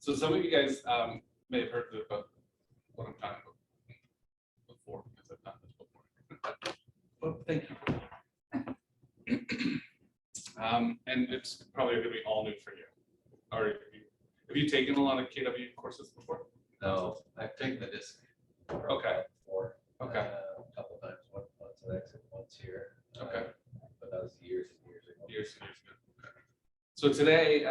So some of you guys may have heard about what I'm talking about before, because I've done this before. Well, thank you. And it's probably going to be all new for you. Or have you taken a lot of KW courses before? No, I've taken the disc. Okay. Before. Okay. A couple times, once at Exit, once here. Okay. But that was years and years ago. Years and years ago. Okay. So today,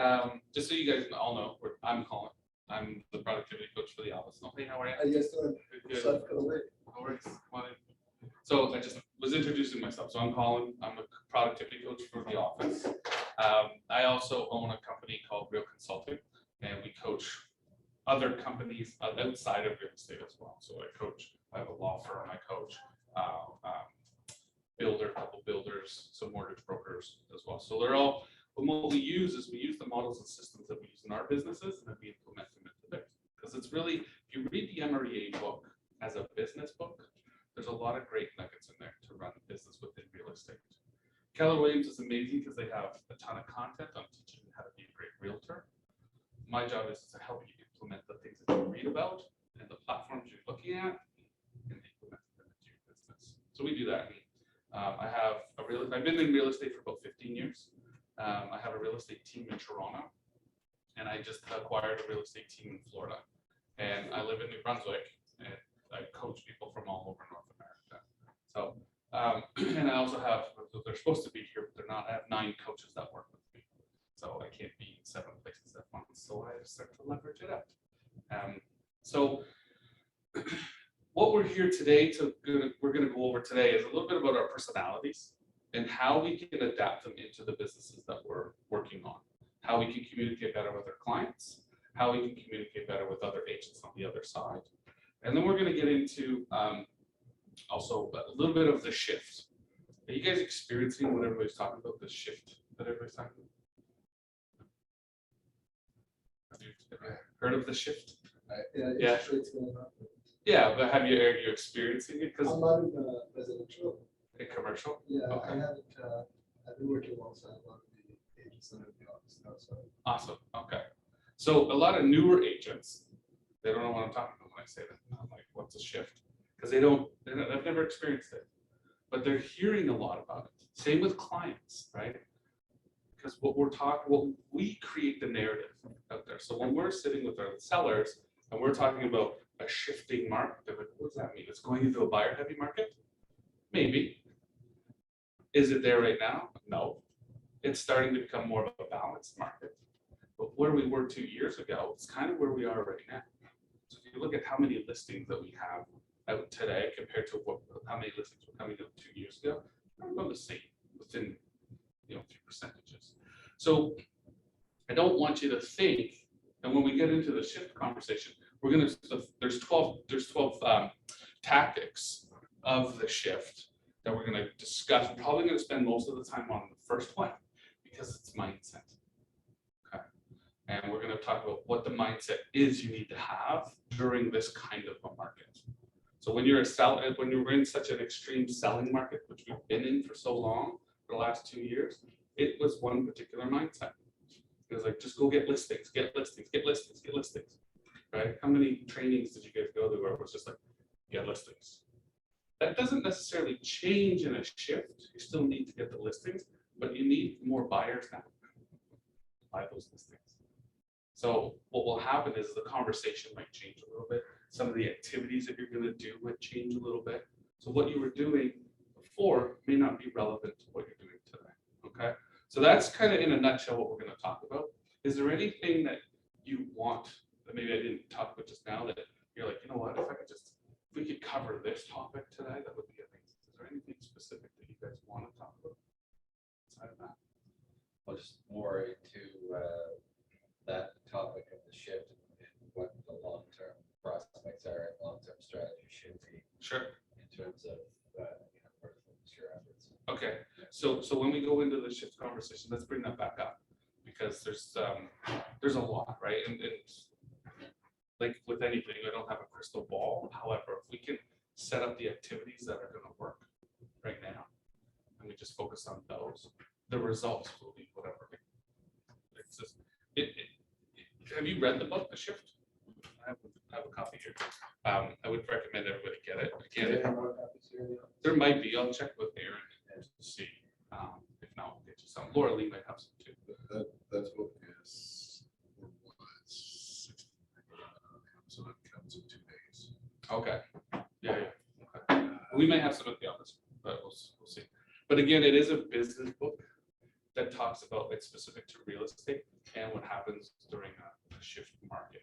just so you guys all know, I'm Colin. I'm the productivity coach for the office. Hey, how are you? Yes, sir. Good. So I've got to wait. No worries. Come on in. So I just was introducing myself. So I'm Colin. I'm a productivity coach for the office. I also own a company called Real Consulting, and we coach other companies outside of real estate as well. So I have a law firm. I coach a couple builders, some mortgage brokers as well. So they're all. But what we use is we use the models and systems that we use in our businesses, and then we implement them into theirs. Because it's really, if you read the MREA book as a business book, there's a lot of great nuggets in there to run a business within real estate. Keller Williams is amazing because they have a ton of content on teaching you how to be a great realtor. My job is to help you implement the things that you read about and the platforms you're looking at and implement them into your business. So we do that. I've been in real estate for about 15 years. I have a real estate team in Toronto, and I just acquired a real estate team in Florida. And I live in New Brunswick, and I coach people from all over North America. So, and I also have, they're supposed to be here, but they're not. I have 9 coaches that work with me. So I can't be in 7 places at once. So I start to leverage it out. So what we're here today we're going to go over today is a little bit about our personalities and how we can adapt them into the businesses that we're working on, how we can communicate better with our clients, how we can communicate better with other agents on the other side. And then we're going to get into also a little bit of the shift. Are you guys experiencing what everybody's talking about, the shift that everybody's talking about? Have you heard of the shift? Yeah. It's going on. Yeah, but are you experiencing it? Because I'm not in residential. in commercial? Yeah, Okay. I haven't. I've been working alongside a lot of the agents that are in the office now. So Awesome. Okay. So a lot of newer agents, they don't know what I'm talking about when I say that. I'm like, what's a shift? Because they've never experienced it, but they're hearing a lot about it. Same with clients, right? Because what we create the narrative out there. So when we're sitting with our sellers and we're talking about a shifting market, they're like, what does that mean? It's going into a buyer heavy market? Maybe. Is it there right now? No. It's starting to become more of a balanced market. But where we were 2 years ago, it's kind of where we are right now. So if you look at how many listings that we have out today compared to how many listings were coming out 2 years ago, we're about the same within 3 percentages. So I don't want you to think, and when we get into the shift conversation, there's 12 tactics of the shift that we're going to discuss. We're probably going to spend most of the time on the first one because it's mindset. Okay. And we're going to talk about what the mindset is you need to have during this kind of a market. So when you're in such an extreme selling market, which we've been in for so long, for the last 2 years, it was one particular mindset. It was like, just go get listings, get listings, get listings, get listings, right? How many trainings did you guys go to where it was just like, get listings? That doesn't necessarily change in a shift. You still need to get the listings, but you need more buyers now to buy those listings. So what will happen is the conversation might change a little bit. Some of the activities that you're going to do might change a little bit. So what you were doing before may not be relevant to what you're doing today. Okay. So that's kind of in a nutshell what we're going to talk about. Is there anything that you want that maybe I didn't talk about just now that you're like, you know what, if we could cover this topic today, that would be amazing. Is there anything specific that you guys want to talk about outside of that? Well, just more into that topic of the shift and what the long-term prospects are and long-term strategy should be. Sure. In terms of your efforts. Okay. So when we go into the shift conversation, let's bring that back up because there's a lot, right? And like with anything, I don't have a crystal ball. However, if we can set up the activities that are going to work right now, and we just focus on those, the results will be whatever. It's just have you read the book, The Shift? I have a copy here. I would recommend everybody get it. Again, there might be. I'll check with Aaron and see. If not, we'll get you some. Laura Lee might have some too. That book is, so it comes in 2 days. Okay. Yeah. Okay. We may have some at the office, but we'll see. But again, it is a business book that talks about it's specific to real estate and what happens during a shift market.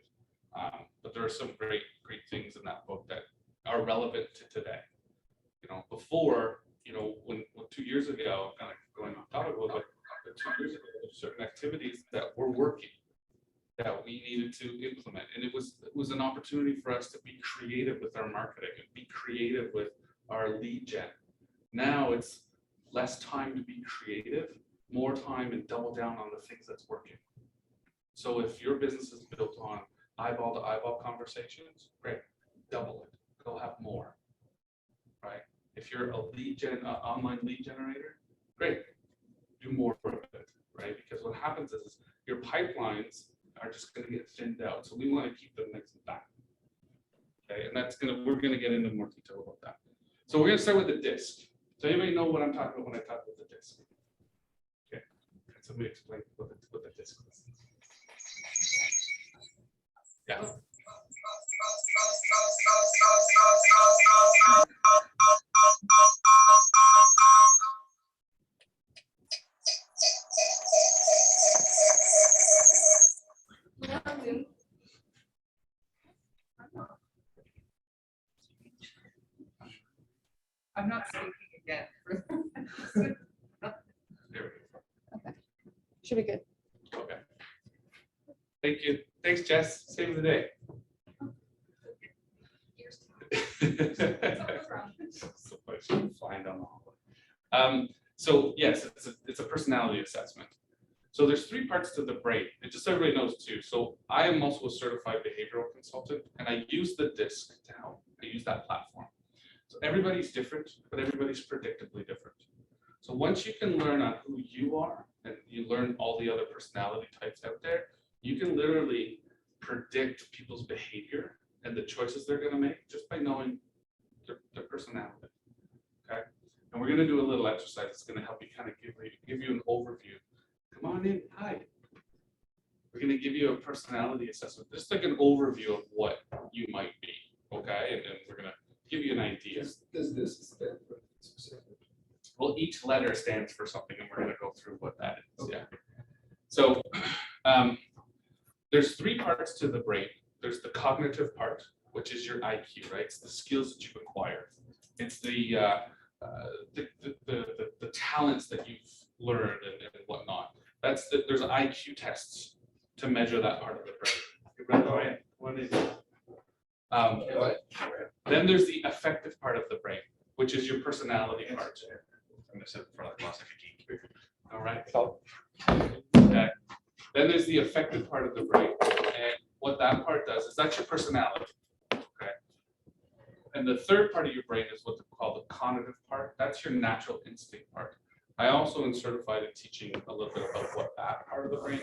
But there are some great things in that book that are relevant to today. Before, when 2 years ago, kind of going off topic a little bit, but 2 years ago, there were certain activities that were working that we needed to implement. And it was an opportunity for us to be creative with our marketing and be creative with our lead gen. Now it's less time to be creative, more time and double down on the things that's working. So if your business is built on eyeball to eyeball conversations, great, double it, go have more, right? If you're a online lead generator, great, do more of it, right? Because what happens is your pipelines are just going to get thinned out. So we want to keep them nice and fat. Okay, and we're going to get into more detail about that. So we're going to start with the disc. Does anybody know what I'm talking about when I talk about the disc? Okay, can somebody explain what the disc is? Yeah. I'm not speaking again. There we go. Should be good. Okay. Thank you. Thanks, Jess. Save the day. So funny, flying down the hallway. So yes, it's a personality assessment. So there's 3 parts to the brain, and just so everybody knows too. So I am also a certified behavioral consultant, and I use the DISC to help. I use that platform. So everybody's different, but everybody's predictably different. So once you can learn on who you are, and you learn all the other personality types out there, you can literally predict people's behavior and the choices they're going to make just by knowing their personality. Okay, and we're going to do a little exercise that's going to help you kind of give you an overview. Come on in. Hi. We're going to give you a personality assessment, just like an overview of what you might be. Okay, and then we're going to give you an idea. Does this stand for specific? Well, each letter stands for something, and we're going to go through what that is. Okay. Yeah. So there's 3 parts to the brain. There's the cognitive part, which is your IQ, right? It's the skills that you've acquired. It's the talents that you've learned and whatnot. There's IQ tests to measure that part of the brain. Then there's the affective part of the brain, which is your personality part. I'm going to sit in front of the class like a geek. All right. Okay. Then there's the affective part of the brain, and what that part does is that's your personality. Okay. And the third part of your brain is what they call the cognitive part. That's your natural instinct part. I also am certified in teaching a little bit about what that part of the brain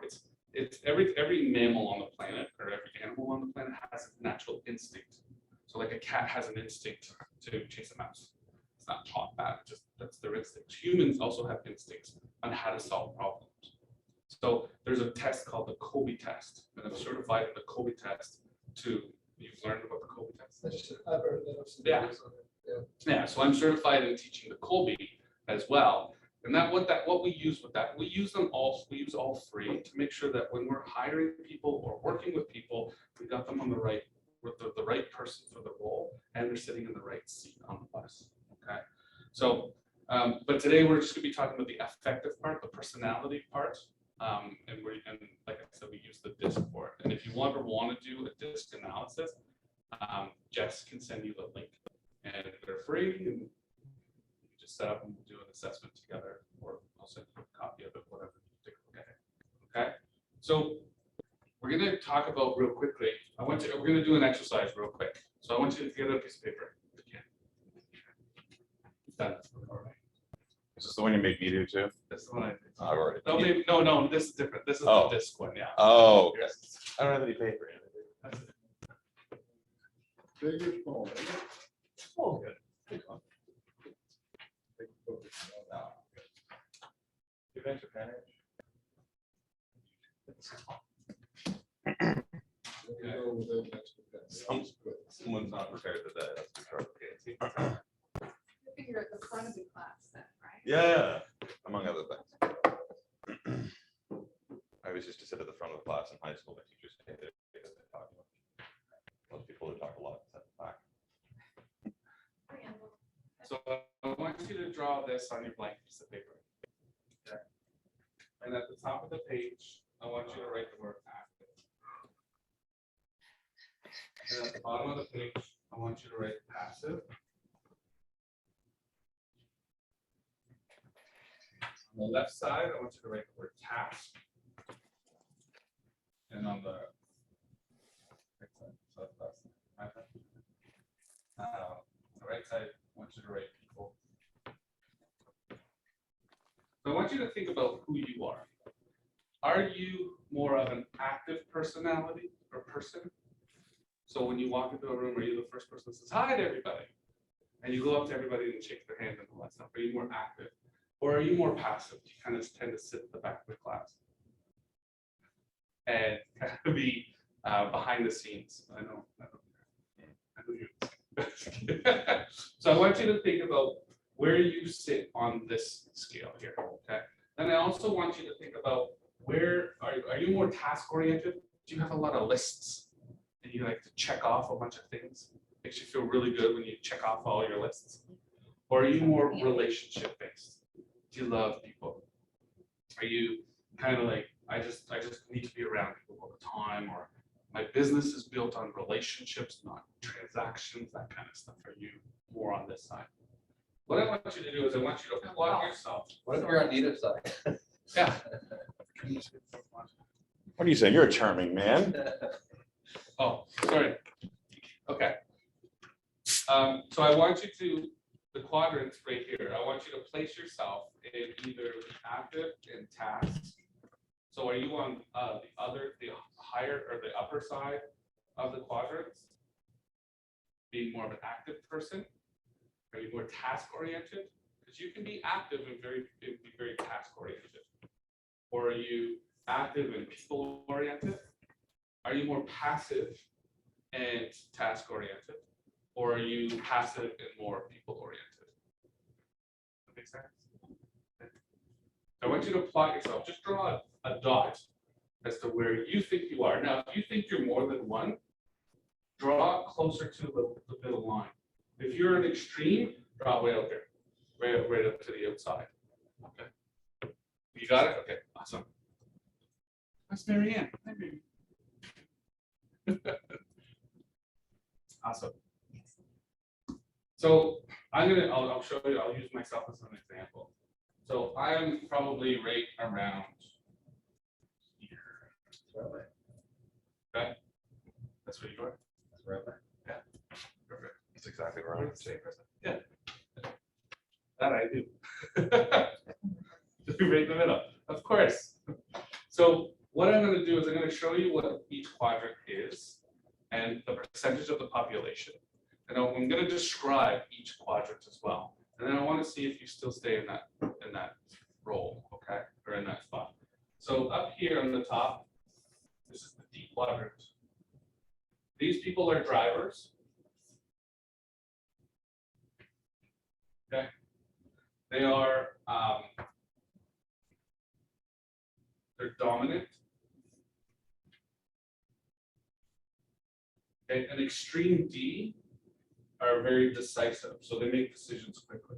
is. It's every mammal on the planet, or every animal on the planet has a natural instinct. So like a cat has an instinct to chase a mouse. It's not taught that, that's their instinct. Humans also have instincts on how to solve problems. So there's a test called the Kolbe test, and I'm certified in the Kolbe test you've learned about the Kolbe test? I've heard that. I've seen Yeah. videos on it. Yeah. Yeah, so I'm certified in teaching the Kolbe as well. And what we use with that, we use all 3 to make sure that when we're hiring people or working with people, we got them on the right person for the role, and they're sitting in the right seat on the bus. Okay. So but today we're just gonna be talking about the affective part, the personality part. And like I said, we use the DISC for it. And if you want to do a DISC analysis, Jess can send you the link, and they're free. And you just set up and do an assessment together, or I'll send you a copy of it, whatever. Take a look at it. Okay. So we're going to talk about real quickly. We're going to do an exercise real quick. So I want you to get a piece of paper. Done. All right. Is this the one you made me do too? This is the one I did. I've already. No, maybe, no, this is different. This is Oh. the disc one, yeah. Oh, okay. Yes. I don't have any paper. That's it. Big or small? Oh, good. Good one. Go with it next to that. Someone's not prepared today, that's for sure. You figure at the front of the class then, right? Yeah, among other things. I was used to sit at the front of the class in high school, my teachers hated it because they talk much. Most people who talk a lot sit in the back. So I want you to draw this on your blank piece of paper. Okay. And at the top of the page, I want you to write the word active. And at the bottom of the page, I want you to write passive. On the left side, I want you to write the word task. And on the right side, so that's my side. The right side, I want you to write people. So I want you to think about who you are. Are you more of an active personality or person? So when you walk into a room, are you the first person that says hi to everybody? And you go up to everybody and shake their hand and all that stuff. Are you more active? Or are you more passive? You kind of tend to sit at the back of the class and kind of be behind the scenes. I know you. So I want you to think about where you sit on this scale here, okay? And I also want you to think about where are you more task oriented? Do you have a lot of lists and you like to check off a bunch of things? Makes you feel really good when you check off all your lists. Or are you more relationship based? Do you love people? Are you kind of like, I just need to be around people all the time, or my business is built on relationships, not transactions, that kind of stuff? Are you more on this side? What I want you to do is I want you to plug yourself. What if you're on neither side? Yeah. What are you saying? You're a charming man. Oh, sorry. Okay. So I want you to, the quadrants right here, I want you to place yourself in either the active and task. So are you on the higher or the upper side of the quadrants? Being more of an active person? Are you more task oriented? Because you can be active and be very task oriented. Or are you active and people oriented? Are you more passive and task oriented? Or are you passive and more people oriented? That makes sense? I want you to plot yourself. Just draw a dot as to where you think you are. Now, if you think you're more than one, draw closer to the middle line. If you're an extreme, draw way out there, right up to the outside. Okay. You got it? Okay, awesome. That's Marianne. Hi, Marianne. Awesome. So I'll show you, I'll use myself as an example. So I'm probably right around here. Okay. That's where you are? That's right. Yeah. Perfect. That's exactly We're right. the same person. Yeah. That I do. Right in the middle, of course. So what I'm going to do is I'm going to show you what each quadrant is and the percentage of the population. And I'm going to describe each quadrant as well. And then I want to see if you still stay in that role, okay, or in that spot. So up here on the top, this is the D quadrant. These people are drivers. Okay. They are they're dominant. Okay, an extreme D are very decisive, so they make decisions quickly.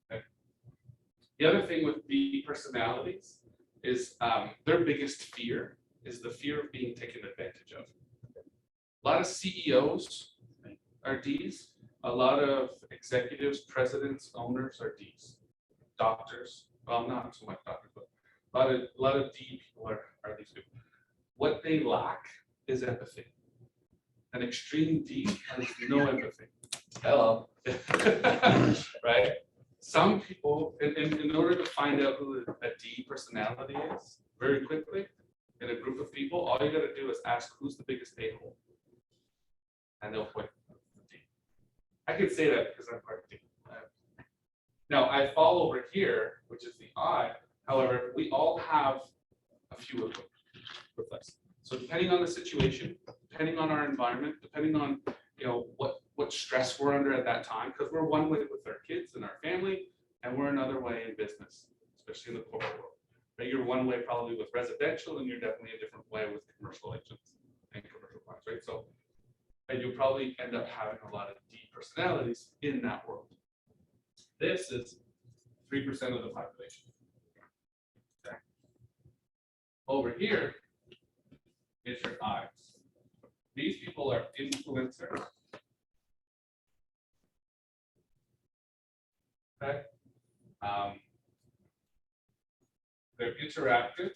Okay. The other thing with D personalities is their biggest fear is the fear of being taken advantage of. A lot of CEOs are Ds. A lot of executives, presidents, owners are Ds. Doctors, well, not so much doctors, but a lot of D people are these people. What they lack is empathy. An extreme D has no empathy. Hello. Right? Some people, in order to find out who a D personality is very quickly in a group of people, all you gotta do is ask who's the biggest a-hole. And they'll point to D. I can say that because I'm part D. Now I fall over here, which is the I. However, we all have a few of them with us. So depending on the situation, depending on our environment, depending on what stress we're under at that time, because we're one way with our kids and our family, and we're another way in business, especially in the corporate world. Right? You're one way probably with residential, and you're definitely a different way with commercial agents and commercial clients, right? So, and you'll probably end up having a lot of D personalities in that world. This is 3% of the population. Okay. Over here is your I's. These people are influencers. Okay. They're interactive.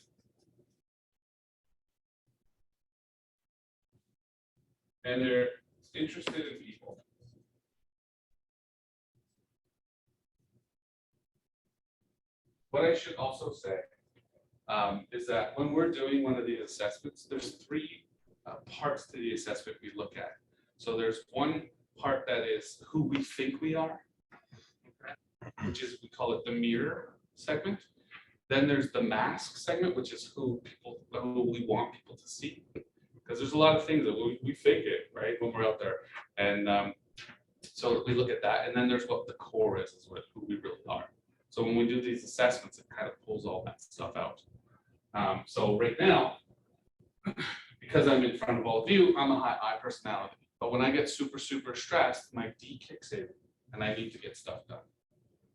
And they're interested in people. What I should also say is that when we're doing one of these assessments, there's three parts to the assessment we look at. So there's one part that is who we think we are, which is, we call it the mirror segment. Then there's the mask segment, which is who we want people to see. Because there's a lot of things that we fake it, right, when we're out there. And so we look at that. And then there's what the core is who we really are. So when we do these assessments, it kind of pulls all that stuff out. So right now, because I'm in front of all of you, I'm a high I personality. But when I get super, super stressed, my D kicks in and I need to get stuff done.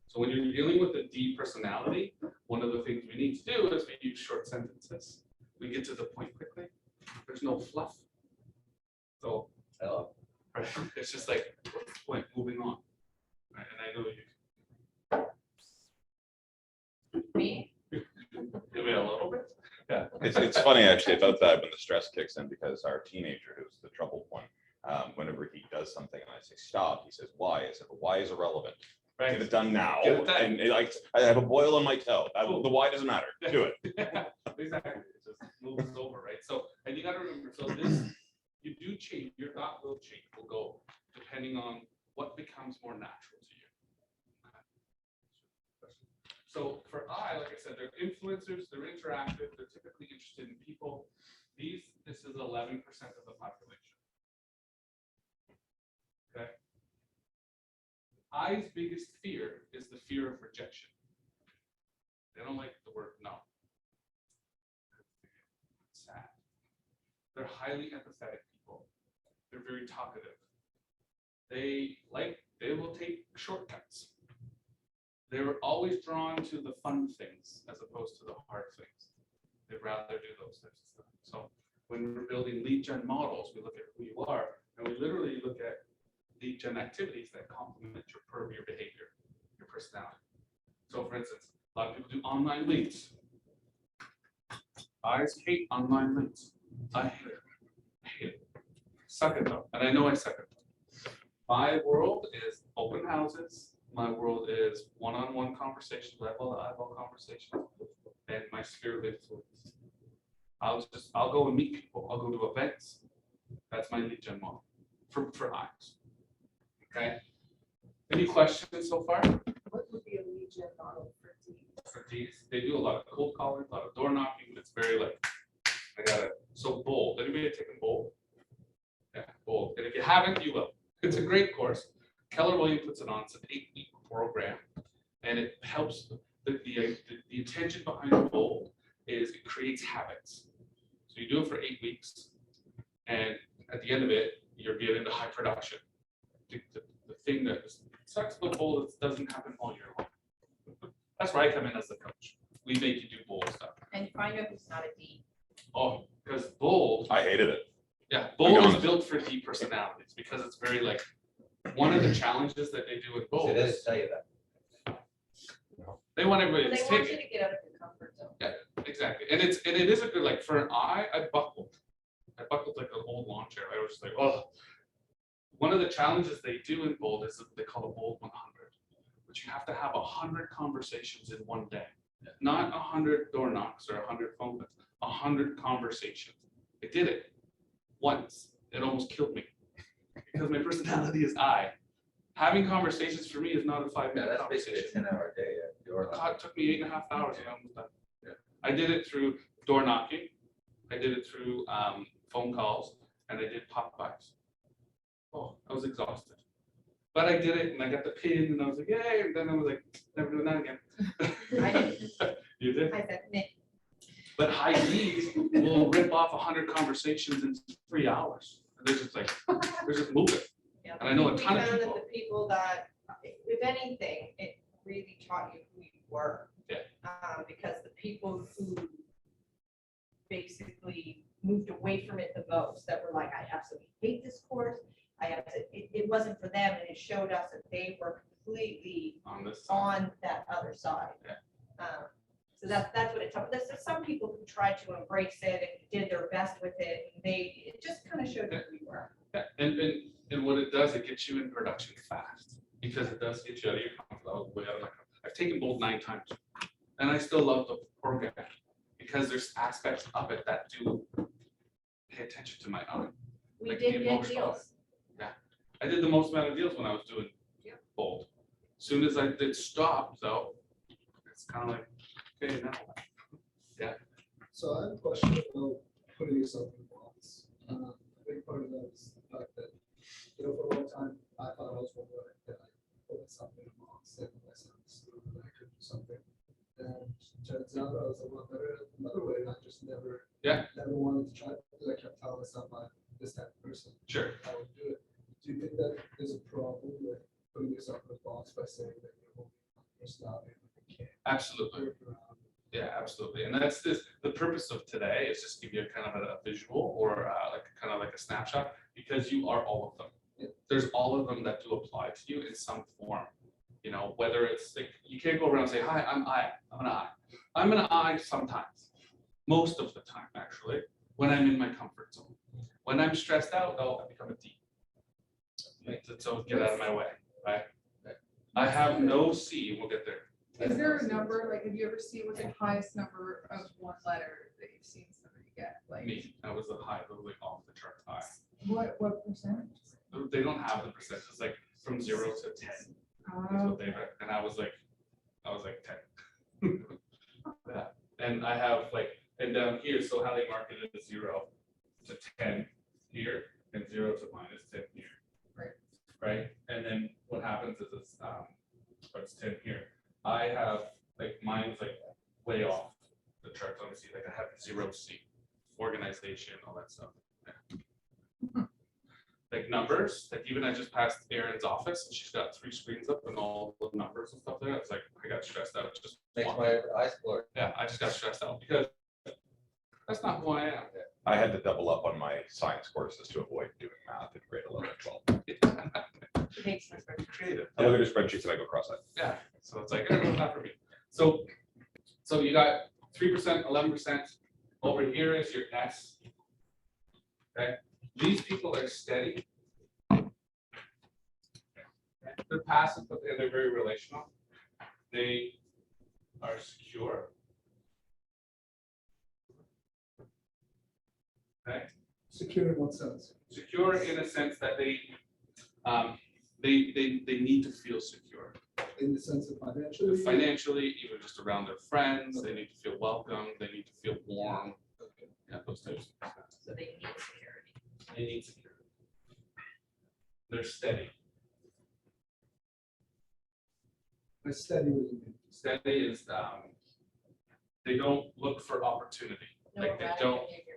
So when you're dealing with a D personality, one of the things we need to do is we use short sentences. We get to the point quickly. There's no fluff. So Hello. it's just like, what's the point? Moving on. Right? And I know you. Me? Give me a little bit. Yeah, it's funny actually about that when the stress kicks in, because our teenager, who's the troubled one, whenever he does something and I say stop, he says why? I said, well, why is irrelevant? Right. Get it done now. Get it done. And like I have a boil on my toe. The why doesn't matter. Do it. Exactly. It just moves over, right? So, and you got to remember, so this, you do change, your thought will change, will go depending on what becomes more natural to you. So for I, like I said, they're influencers, they're interactive, they're typically interested in people. This is 11% of the population. Okay. I's biggest fear is the fear of rejection. They don't like the word no. It's sad. They're highly empathetic people. They're very talkative. They will take shortcuts. They were always drawn to the fun things as opposed to the hard things. They'd rather do those types of stuff. So when we're building lead gen models, we look at who you are, and we literally look at lead gen activities that complement your behavior, your personality. So for instance, a lot of people do online leads. I hate online leads. I hate it. I hate it. Suck it though. And I know I suck it. My world is open houses. My world is one-on-one conversations, eyeball conversations, and my sphere of influence. I'll go and meet people. I'll go to events. That's my lead gen model for eyes. Okay. Any questions so far? What would be a lead gen model for D? For Ds, they do a lot of cold calling, a lot of door knocking, but it's very like, I got it. So bold. Anybody have taken bold? Yeah, bold. And if you haven't, you will. It's a great course. Keller Williams puts it on. It's an 8-week program, and it helps. The intention behind bold is it creates habits. So you do it for 8 weeks, and at the end of it, you're getting into high production. The thing that sucks about bold is it doesn't happen all year long. That's where I come in as the coach. We make you do bold stuff. And you find out who's not a D. Oh, because bold. I hated it. Yeah, bold is honest. built for D personalities because it's very like one of the challenges that they do with bold. So they just tell you that. They want everybody They to want take you it. to get out of your comfort zone. Yeah, exactly. And it is a good, like for an I buckled. I buckled like an old lawn chair. I was just like, oh. one of the challenges they do in Bold is that they call a Bold 100, which you have to have 100 conversations in one day, not 100 door knocks or 100 phone calls, 100 conversations. I did it once. It almost killed me because my personality is I. Having conversations for me is not a 5-minute Yeah, that's basically conversation. a 10-hour day at your level. It took me 8.5 hours and I was done. Yeah. I did it through door knocking. I did it through phone calls, and I did pop-bys. Oh, I was exhausted. But I did it and I got the pin and I was like, yay, and then I was like, never doing that again. I didn't. You did? I said, "Meh." But high Ds will rip off 100 conversations in 3 hours. They're just like, they're just moving. Yeah, And I know a we ton of found that people. the people that, if anything, it really taught you who you were. Yeah. Because the people who basically moved away from it the most, that were like, I absolutely hate this course, it wasn't for them, and it showed us that they were completely On this side. on that other side. Yeah. So that's what it taught. There's some people who tried to embrace it and did their best with it, and it just kind of showed you who you were. Yeah, and what it does, it gets you in production fast, because it does get you out of your comfort level, way out of my comfort. I've taken Bold 9 times, and I still love the program, because there's aspects of it that do pay attention to my own. We Like did the get emotional. deals. I did the most amount of deals when I was doing Yeah. Bold. Soon as I did stop, though, it's kind of like, okay, now. So I have a question about putting yourself in a box. A big part of that is the fact that, for a long time, I thought I was one way, that I put myself in a box, and I understood that I could do something. And turns out I was a lot better another way, and I just never wanted to try it, because I kept telling myself I'm this type of person. Sure. I would do it. Do you think that there's a problem with putting yourself in a box by saying that you're holding on to personality and you can't Absolutely. work around? Yeah, absolutely. And that's the purpose of today is just give you a kind of a visual or like kind of like a snapshot, because you are all of them. Yeah. There's all of them that do apply to you in some form. Whether it's like, you can't go around and say, hi, I'm an I. I'm an I sometimes, most of the time, actually, when I'm in my comfort zone. When I'm stressed out, though, I become a D. So get out of my way, right? I have no C, we'll get there. Is there a number, like, have you ever seen what the highest number of one letter that you've seen somebody get? Like, Me, that was the high, like off the chart high. what percentage? They don't have the percentages, like from 0 to 10 is what they, and I was like 10. Yeah. And I have and down here, so how they market it is 0 to 10 here and 0 to -10 here. Right, and then what happens is it's 10 here. I have mine's way off the chart. Let me see, I have 0 C, organization, all that stuff. Yeah. Numbers, even I just passed Erin's office and she's got 3 screens up and all the numbers and stuff there. It's I got stressed out. Just Makes walking. my eyes blur. Yeah, I just got stressed out because that's not who I am. I had to double up on my science courses to avoid doing math in grade 11 and 12. It makes sense. Creative. I look at spreadsheets and I go cross-eyed. Yeah, so it's not for me. So you got 3%, 11%. Over here is your S. Okay, these people are steady. They're passive, but they're very relational. They are secure. Okay, Secure in what sense? secure in a sense that they need to feel secure. In the sense of financially? Financially, even just around their friends, they need to feel welcome, they need to feel warm. Yeah, those types of things. So they need security. They need security. They're steady. By steady, what do you mean? Steady is, they don't look for opportunity. No Like erratic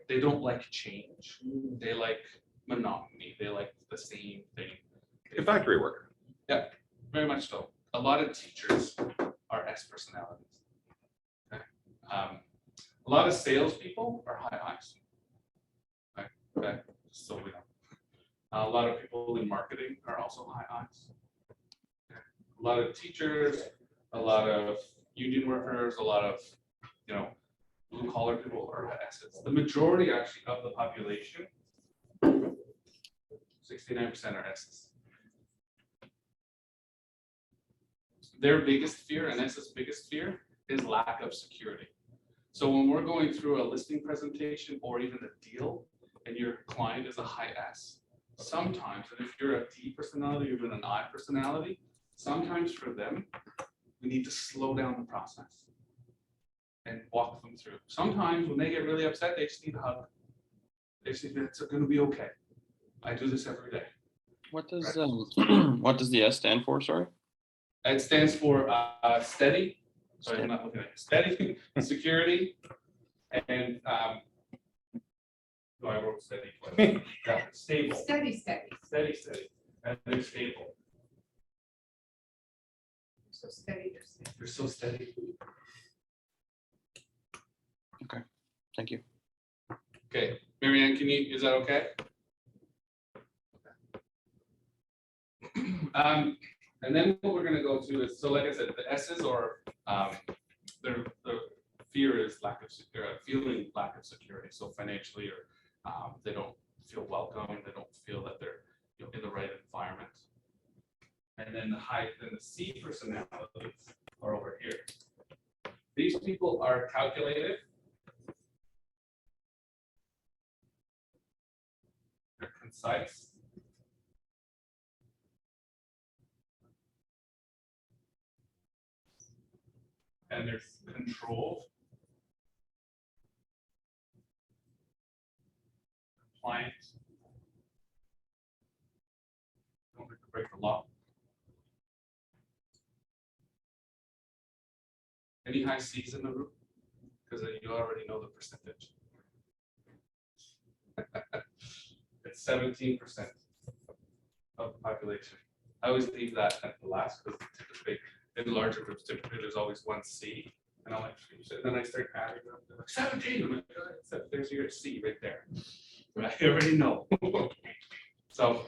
they behavior. don't like change. They like monotony. They like the same thing. Like a factory worker. Very much so. A lot of teachers are S personalities. Okay. A lot of salespeople are high I's. Okay. So we know. A lot of people in marketing are also high I's. Okay. A lot of teachers, a lot of union workers, a lot of blue collar people are S's. The majority actually of the population 69% are S's. Their biggest fear and S's biggest fear is lack of security. So when we're going through a listing presentation or even a deal and your client is a high S, sometimes, and if you're a D personality or even an I personality, sometimes for them, we need to slow down the process and walk them through. Sometimes when they get really upset, they just need a hug. They just need, it's going to be okay. I do this every day. What does what does the S stand for? Sorry. It stands for steady. Sorry, I'm not looking at it. Steady, security, and I wrote steady. Yeah, stable. Steady, steady. Steady, and they're stable. So steady, they're steady. They're so steady. Thank you. Okay, Marianne, is that okay? And then what we're gonna go to is, so like I said, the S's are, their fear is feeling lack of security. So financially, or they don't feel welcome, they don't feel that they're in the right environment. And then the C personalities are over here. These people are calculated. They're concise. And there's control, compliant, don't make or break the law. Any high C's in the room? Because you already know the percentage. It's 17% of the population. I always leave that at the last because typically in larger groups, typically there's always one C, and I'm like, and then I start adding up, like 17. I'm like, there's your C right there. I already know. So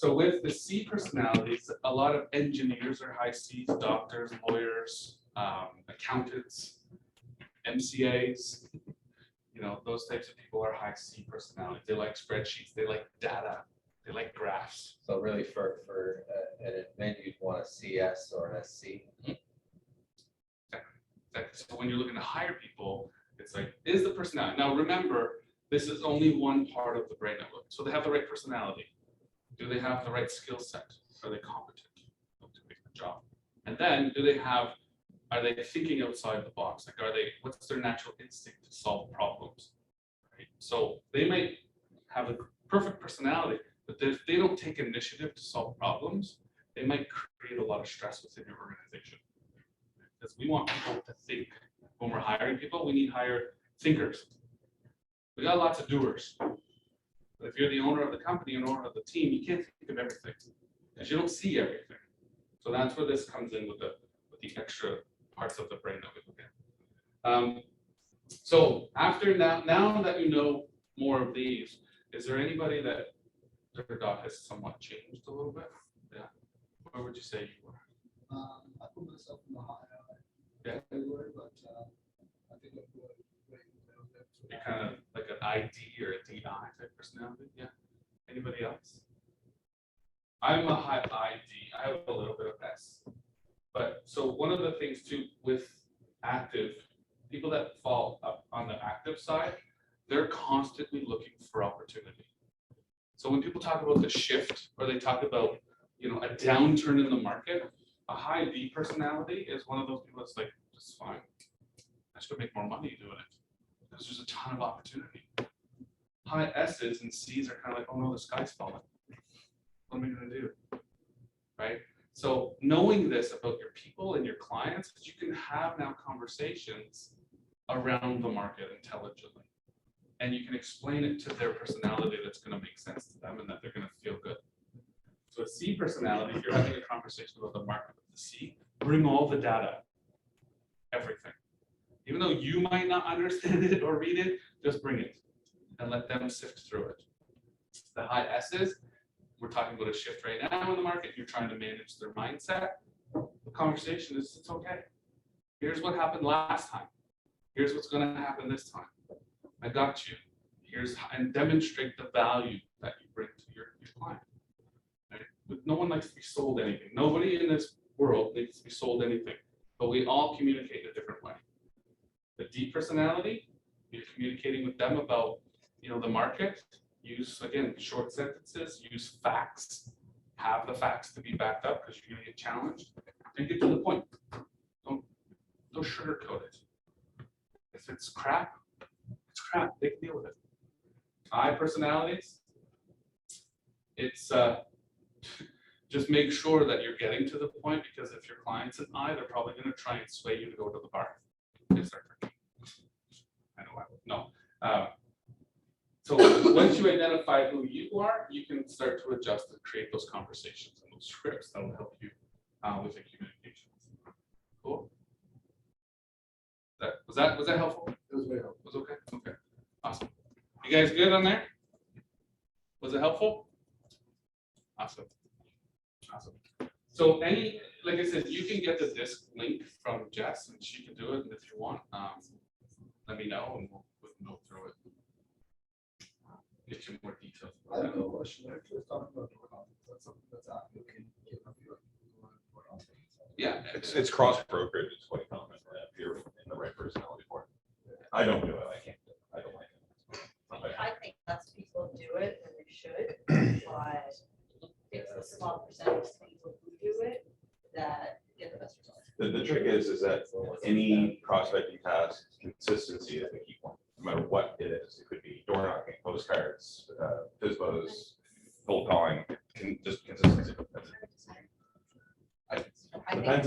with the C personalities, a lot of engineers are high C's, doctors, lawyers, accountants, MCAs. Those types of people are high C personalities. They like spreadsheets. They like data. They like graphs. So really for an admin, you'd want a CS or an SC. So when you're looking to hire people, it's like, is the personality. Now remember, this is only one part of the brain network. So they have the right personality. Do they have the right skill set? Are they competent to make the job? And then are they thinking outside the box? Like, what's their natural instinct to solve problems? Right? So they might have the perfect personality, but if they don't take initiative to solve problems, they might create a lot of stress within your organization. Because we want people to think. When we're hiring people, we need hire thinkers. We got lots of doers. But if you're the owner of the company and owner of the team, you can't think of everything because you don't see everything. So that's where this comes in with the extra parts of the brain that we look at. So after now that you know more of these, is there anybody that their dog has somewhat changed a little bit? Yeah. Where would you say you were? I put myself in the high Yeah. category, but I think I'm good. You're kind of like an ID or a DI type personality. Yeah. Anybody else? I'm a high ID. I have a little bit of S. But so one of the things too with active, people that fall up on the active side, they're constantly looking for opportunity. So when people talk about the shift or they talk about, a downturn in the market, a high D personality is one of those people that's like, this is fine. I just gonna make more money doing it because there's a ton of opportunity. High S's and C's are kind of like, oh no, the sky's falling. What am I gonna do? Right? So knowing this about your people and your clients, you can have now conversations around the market intelligently. And you can explain it to their personality that's going to make sense to them and that they're going to feel good. So a C personality, if you're having a conversation about the market with the C, bring all the data, everything. Even though you might not understand it or read it, just bring it and let them sift through it. The high S's, we're talking about a shift right now in the market. You're trying to manage their mindset. The conversation is, it's okay. Here's what happened last time. Here's what's going to happen this time. I got you. and demonstrate the value that you bring to your client. Right? But no one likes to be sold anything. Nobody in this world needs to be sold anything, but we all communicate in a different way. The D personality, you're communicating with them about, the market. Use, again, short sentences, use facts, have the facts to be backed up because you're gonna get challenged, and get to the point. Don't sugarcoat it. If it's crap, it's crap, they can deal with it. I personalities, it's just make sure that you're getting to the point, because if your client's an I, they're probably gonna try and sway you to go to the bar. Yes, sir. I know I would, no. So once you identify who you are, you can start to adjust and create those conversations and those scripts that will help you with your communications. Cool. Was that helpful? It was very helpful. Was okay? Okay. Awesome. You guys good on there? Was it helpful? Awesome. Awesome. So like I said, you can get the disc link from Jess and she can do it. And if you want, let me know and we can go through it. Get you more details. I have no question. Actually, was talking about door knocking. That's something that's active. Can give them your door knocking. Yeah. It's cross brokerage, it's quite common, if you're in the right personality for it. I don't do it, I can't do it, I don't like it. I think lots of people do it and they should, but it's a small percentage of people who do it that get the best results. The trick is that any prospecting task, consistency is the key point, no matter what it is. It could be door knocking, postcards, FISBOs, cold calling, just consistency. I think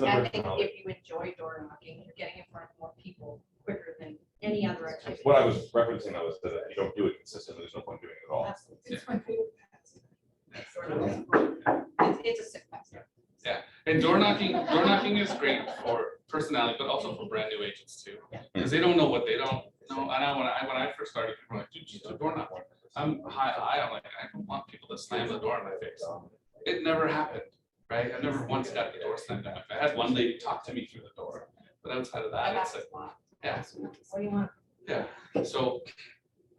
if you enjoy door knocking, you're getting in front of more people quicker than any other activity. What I was referencing though is that if you don't do it consistently, there's no point doing it at all. Absolutely. It's my favorite It's a sick pass. And door knocking is great for personality, but also for brand new agents too. Because they don't know what they don't know. And when I first started, people were like, dude, just do door knocking. I'm high. I'm like, I don't want people to slam the door in my face. It never happened, right? I never once got the door slammed in my face. I had one lady talk to me through the door, but outside of that, it's like, yeah. What do you want? Yeah. So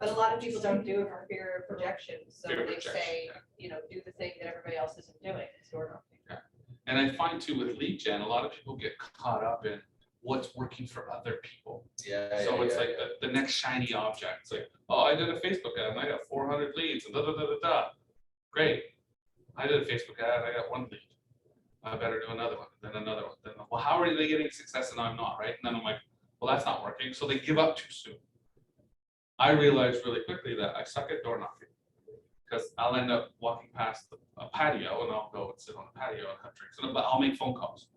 But a lot of people don't do it for fear of projection, so Fear of they projection, say, yeah. do the thing that everybody else isn't doing, it's door knocking. And I find too with lead gen, a lot of people get caught up in what's working for other people. Yeah. So it's like the next shiny object. It's like, oh, I did a Facebook ad and I got 400 leads and da da da da da. Great. I did a Facebook ad, I got one lead. I better do another one, then another one. Then, well, how are they getting success and I'm not, right? And then I'm like, well, that's not working. So they give up too soon. I realized really quickly that I suck at door knocking. Because I'll end up walking past a patio and I'll go and sit on the patio and have drinks. But I'll make phone calls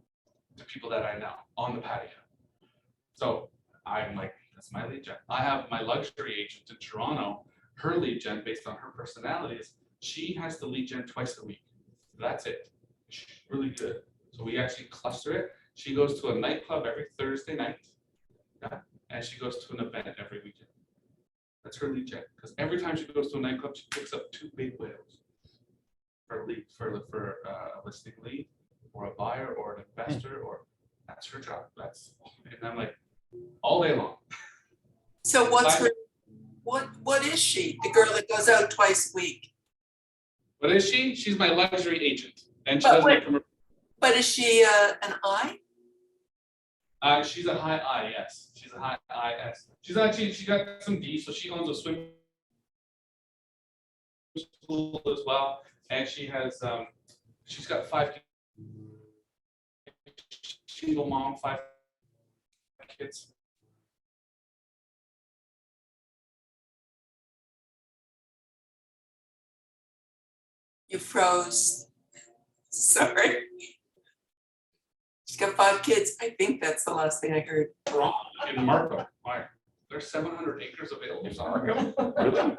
to people that I know on the patio. So I'm like, that's my lead gen. I have my luxury agent in Toronto. Her lead gen, based on her personality, is she has to lead gen twice a week. That's it. She's really good. So we actually cluster it. She goes to a nightclub every Thursday night. Yeah, and she goes to an event every weekend. That's her lead gen, because every time she goes to a nightclub, she picks up 2 big whales for a listing lead, or a buyer, or an investor, or that's her job. And I'm like, all day long. So what is she? The girl that goes out twice a week? What is she? She's my luxury agent, and she But does my wait. commercial. But is she an I? She's a high I, yes. She's a high IS. She got some D, so she owns a swim school as well, and she has she's got 5 single mom, 5 kids. You froze. Sorry. She's got 5 kids. I think that's the last thing I heard. In Markham. Why? There's 700 acres available in Markham. Really?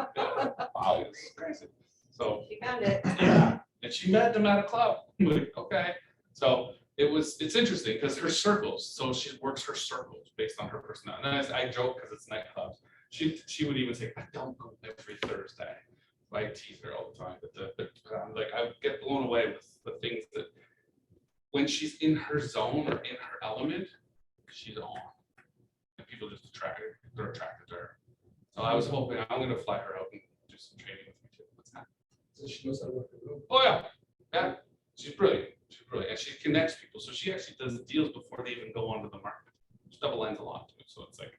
Wow, it's crazy. So She found it. yeah, and she met them at a club. I'm like, okay. So it's interesting because her circles. So she works her circles based on her personality. And I joke because it's nightclubs. She would even say, I don't go every Thursday. I tease her all the time, but I'm like, I get blown away with the things that when she's in her zone or in her element, she's on. And people just they're attracted to her. So I was hoping, I'm gonna fly her out and do some training with me too. What's that? So she knows how to work the room. Oh, yeah, yeah, she's brilliant, and she connects people, so she actually does deals before they even go onto the market. She double lands a lot too, so it's like,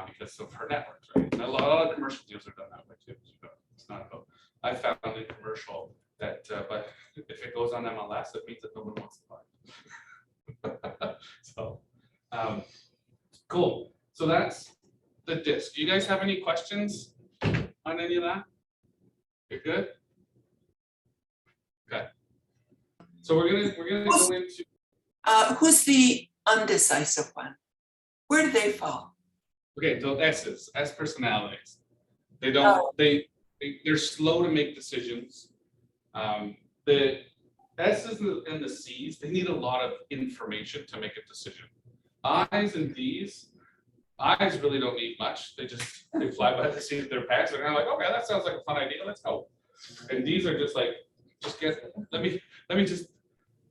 because of her networks, right? And a lot of commercial deals are done that way too. So it's not about, I found in commercial that, but if it goes on MLS, it means that no one wants to buy. So, cool, so that's the disc. Do you guys have any questions on any of that? You're good? Okay. So we're gonna go into, Who's the undecisive one? Where do they fall? okay, so S's, S personalities. They don't, they're slow to make decisions. The S's and the C's, they need a lot of information to make a decision. I's and D's, I's really don't need much. They fly by the seat of their pants. They're kind of like, okay, that sounds like a fun idea. Let's go. And D's are just like, let me just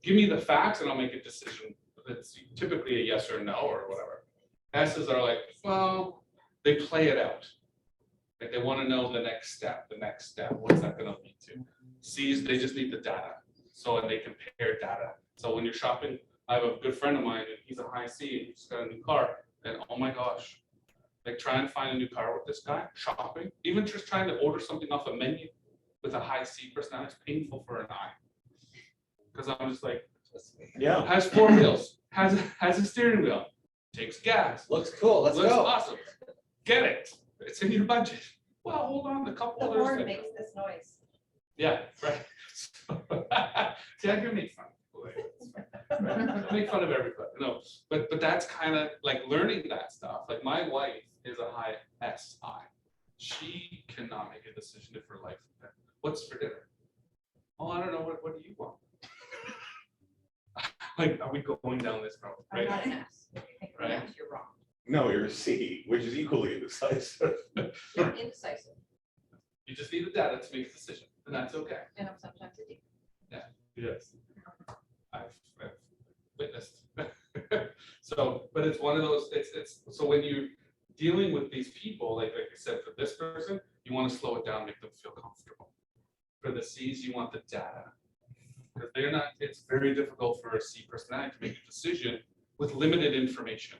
give me the facts and I'll make a decision. It's typically a yes or no or whatever. S's are like, well, they play it out. Like they want to know the next step. What's that going to lead to? C's, they just need the data. So and they compare data. So when you're shopping, I have a good friend of mine and he's a high C and he's got a new car. And oh my gosh, like trying to find a new car with this guy, shopping, even just trying to order something off a menu with a high C personality is painful for an I. Because I'm just like, Yeah. has 4 wheels, has a steering wheel, takes gas, Looks cool, let's looks go. awesome. Get it. It's in your budget. Well, hold on, a couple The others. horn that- makes this noise. Yeah, right. See, I can make fun. I make fun of everybody. No, but that's kind of like learning that stuff. Like my wife is a high SI. She cannot make a decision if her life. What's for dinner? Oh, I don't know. What do you want? Like, are we going down this road? I'm Right? not an S. If you think I'm an Right. S, you're wrong. No, you're a C, which is equally indecisive. You're indecisive, You just need the data to make a decision, and that's okay. and I'm sometimes a D. Yes. I've witnessed. So, but it's one of those, it's, so when you're dealing with these people, like I said, for this person, you want to slow it down, make them feel comfortable. For the C's, you want the data. Because they're not, it's very difficult for a C personality to make a decision with limited information.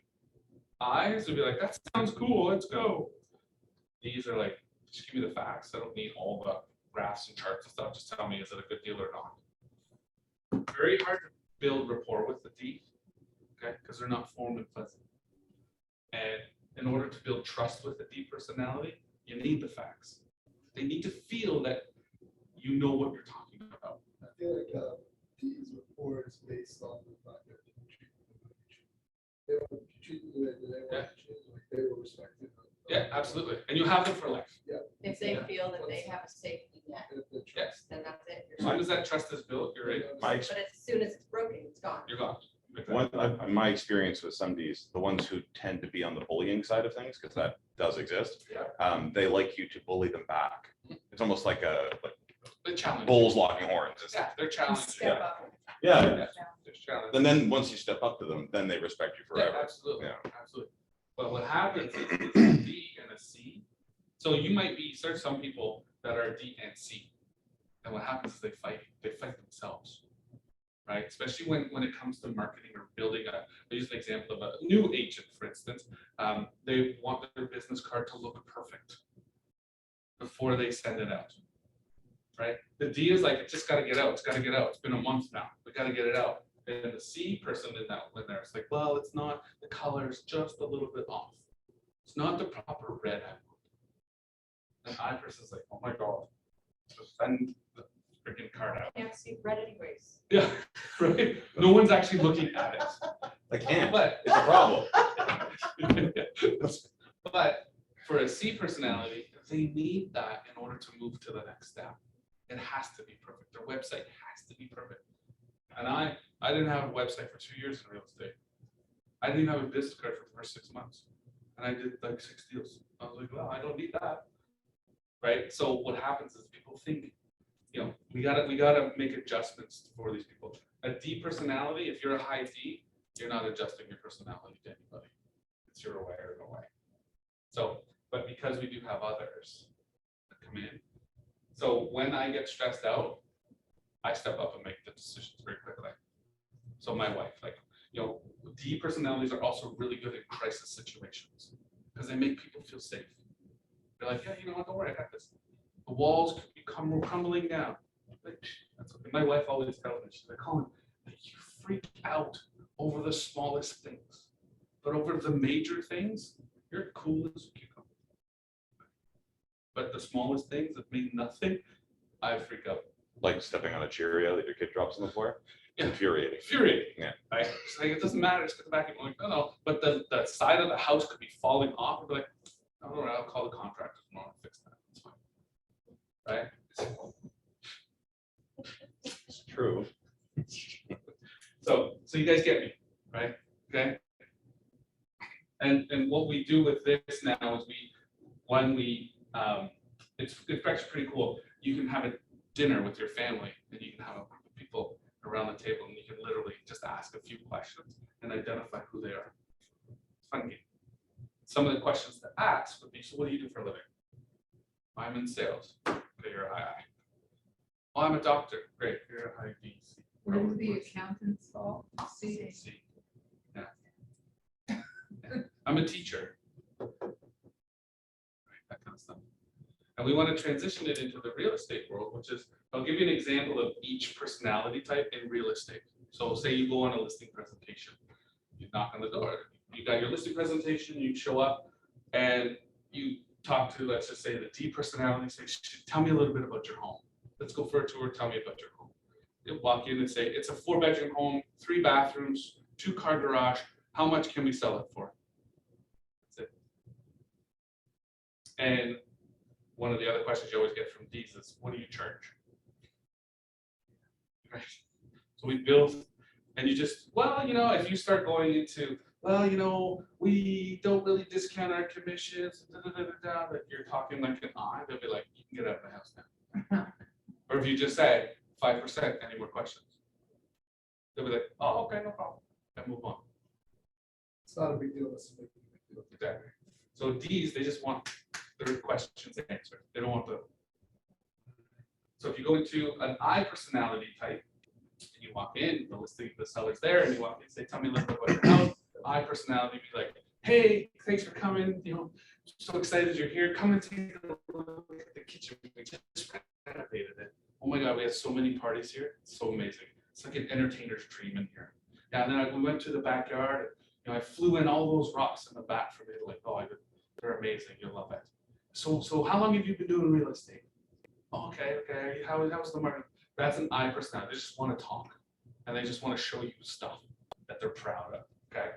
I's would be like, that sounds cool, let's go. These are like, just give me the facts. I don't need all the graphs and charts and stuff. Just tell me, is it a good deal or not? Very hard to build rapport with the D, okay, because they're not formed and pleasant. And in order to build trust with the D personality, you need the facts. They need to feel that you know what you're talking about. I feel like these report is based on the fact that they don't treat you the way they want to treat you, like they were respected. Yeah, absolutely. And you have them for life. If they Yeah. feel that they have a safety net, If they Yeah. trust. then that's it. As soon as that trust is built, you're right. My, But as soon as it's broken, it's gone. You're gone. Like that. my experience with some of these, the ones who tend to be on the bullying side of things, because that does exist, Yeah. they like you to bully them back. It's almost like The challenge. bulls locking horns. It's- Yeah, they're And challenging. step up. Yeah, There's challenge. and then once you step up to them, then they respect you Yeah, forever. absolutely, Yeah. absolutely. But what happens is it's a D and a C. So you might be, there's some people that are D and C. And what happens is they fight themselves. Right? Especially when it comes to marketing or building I use an example of a new agent, for instance. They want their business card to look perfect before they send it out. Right? The D is like, it's just gotta get out, it's gotta get out. It's been a month now, we gotta get it out. And the C person in that when there's like, well, it's not, the color is just a little bit off. It's not the proper red. And I person's like, oh my God, just send the freaking card out. Can't see red anyways. Yeah, right. No one's actually looking at it. I can't, But it's a problem. but for a C personality, they need that in order to move to the next step. It has to be perfect. Their website has to be perfect. And I didn't have a website for 2 years in real estate. I didn't even have a business card for the first 6 months. And I did like 6 deals. I was like, well, I don't need that. Right? So what happens is people think, you know, we gotta make adjustments for these people. A D personality, if you're a high D, you're not adjusting your personality to anybody. It's your way or no way. So, but because we do have others that come in. So when I get stressed out, I step up and make the decisions very quickly. So my wife, like, you know, D personalities are also really good in crisis situations because they make people feel safe. They're like, yeah, you know what, don't worry, I got this. The walls could be crumbling down. Like, that's okay. My wife always tells me, she's like, Colin, like, you freak out over the smallest things, but over the major things, you're cool as a cucumber. But the smallest things that mean nothing, I freak out. Like stepping on a Cheerio that your kid drops on the floor. Yeah. Infuriating. Infuriating. Yeah. Right? It's like, it doesn't matter, just get the back and like, no. But the side of the house could be falling off. I'd be like, all right, I'll call the contractor tomorrow and fix that. It's fine. Right? It's true. So you guys get me, right? Okay. And what we do with this now is it's actually pretty cool. You can have a dinner with your family and you can have a group of people around the table and you can literally just ask a few questions and identify who they are. Fun game. Some of the questions to ask would be, so what do you do for a living? I'm in sales. Okay, you're a high I. Oh, I'm a doctor. Great, you're a high D. C. Where do the accountants fall? See, C. Yeah. I'm a teacher. Right, that kind of stuff. And we want to transition it into the real estate world, which is, I'll give you an example of each personality type in real estate. So say you go on a listing presentation, you knock on the door, you got your listing presentation, you show up and you talk to, let's just say the D personality, say, tell me a little bit about your home. Let's go for a tour, tell me about your home. You'll walk in and say, it's a 4-bedroom home, 3 bathrooms, 2-car garage. How much can we sell it for? That's it. And one of the other questions you always get from D's is, what do you charge? Right. So we build, and you just, well, you know, if you start going into, well, you know, we don't really discount our commissions, that you're talking like an I, they'll be like, you can get out of the house now. Or if you just say 5%, any more questions? They'll be like, oh, okay, no problem, and move on. It's not a big deal. It's a big deal. Exactly. So D's, they just want their questions answered. They don't want the. So if you go into an I personality type, and you walk in, the listing, the seller's there, and you walk in, say, tell me a little bit about your house. I personality be like, hey, thanks for coming. You know, so excited you're here. Come and take a look at the kitchen. We just renovated it. Oh my God, we had so many parties here. It's so amazing. It's like an entertainer's dream in here. Yeah, and then we went to the backyard. And, you know, I flew in all those rocks in the back from Italy. Oh, they're amazing. You'll love it. So how long have you been doing real estate? Oh, okay. How was the market? That's an I personality. They just want to talk, and they just want to show you stuff that they're proud of. Okay,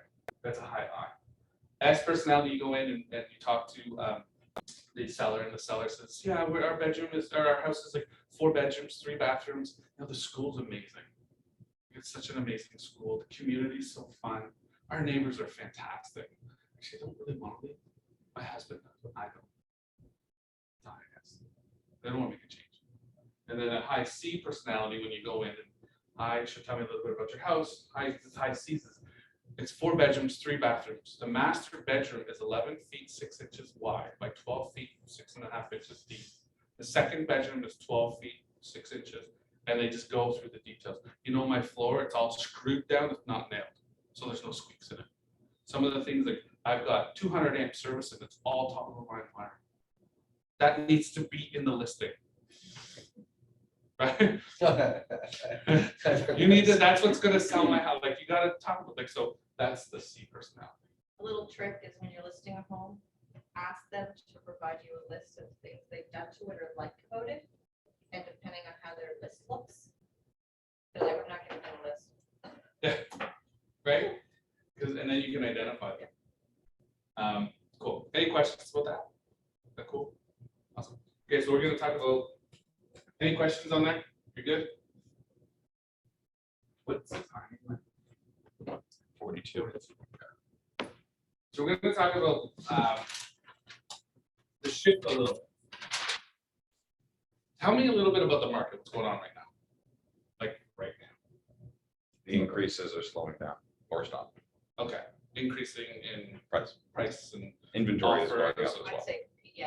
that's a high I. S personality, you go in and you talk to the seller, and the seller says, yeah, our house is like 4 bedrooms, 3 bathrooms. You know, the school's amazing. It's such an amazing school. The community's so fun. Our neighbors are fantastic. Actually, I don't really want to leave. My husband does, but I don't. They don't want to make a change. And then a high C personality, when you go in and I should tell me a little bit about your house. High C is it's 4 bedrooms, 3 bathrooms. The master bedroom is 11 feet 6 inches wide by 12 feet 6.5 inches deep. The second bedroom is 12 feet 6 inches, and they just go through the details. You know, my floor, it's all screwed down, it's not nailed, so there's no squeaks in it. Some of the things like I've got 200 amp service and it's all top of the line wire. That needs to be in the listing. Right? You need to, that's what's gonna sell my house. Like you gotta talk about like, so that's the C personality. A little trick is when you're listing a home, ask them to provide you a list of things they've done to it or like about it. And depending on how their list looks, they're like, we're not gonna do a list. Yeah, right? Because and then you can identify them. Cool. Any questions about that? Is that cool? Awesome. Okay, so we're gonna talk about any questions on that? You're good? What's the time? 42. So we're going to talk about the shift a little bit. Tell me a little bit about the market. What's going on right now? Like right now. The increases are slowing down or stopping. Okay. Increasing in Price. price and Inventory is Offer going up is- as I'd well. say, yeah,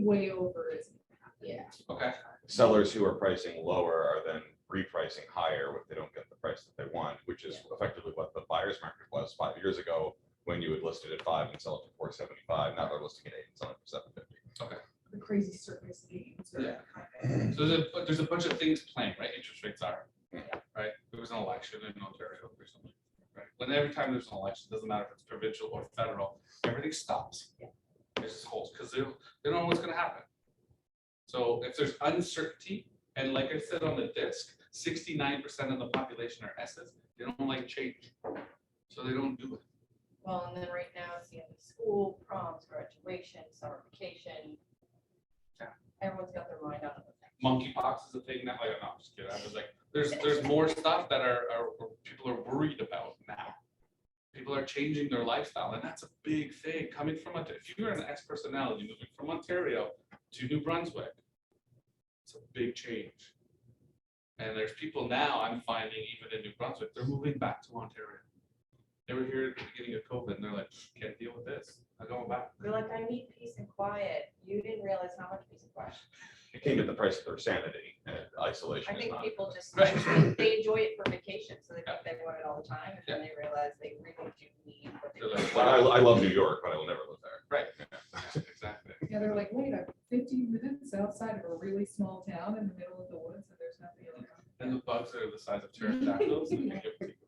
way over isn't happening. Yeah. Okay. Sellers who are pricing lower are then repricing higher if they don't get the price that they want, which is effectively what the buyer's market was 5 years ago, when you had listed at 5 and sell it for 475. Now they're listing at 8 and selling for 750. The crazy circus games. are Yeah. kind of- So there's a bunch of things playing, right? Interest rates are, right? There was an election in Ontario recently, right? When every time there's an election, doesn't matter if it's provincial or federal, everything stops. Yeah. It just holds because they don't know what's gonna happen. So if there's uncertainty, and like I said on the disc, 69% of the population are S's, they don't like change. So they don't do it. Well, and then right now it's the end of school, proms, graduation, summer vacation. Yeah. Everyone's got their mind on other things. Monkeypox is a thing now. Like, no, I'm just kidding. I was like, there's more stuff that are people are worried about now. People are changing their lifestyle, and that's a big thing. Coming from if you're an X personality moving from Ontario to New Brunswick, it's a big change. And there's people now I'm finding even in New Brunswick, they're moving back to Ontario. They were here at the beginning of COVID, and they're like, can't deal with this. I'm going back. We're like, I need peace and quiet. You didn't realize how much peace and quiet. It came at the price of their sanity, and isolation I is think not. people just, Right. they enjoy it for vacation, so they think they want it all the time, and then they realize they really do need what they They're need. like, I love New York, but I will never live there. Right. Exactly. Yeah, they're like, wait, I'm 15 minutes outside of a really small town in the middle of the woods, and there's nothing around. And the bugs are the size of pterodactyls. And they get people.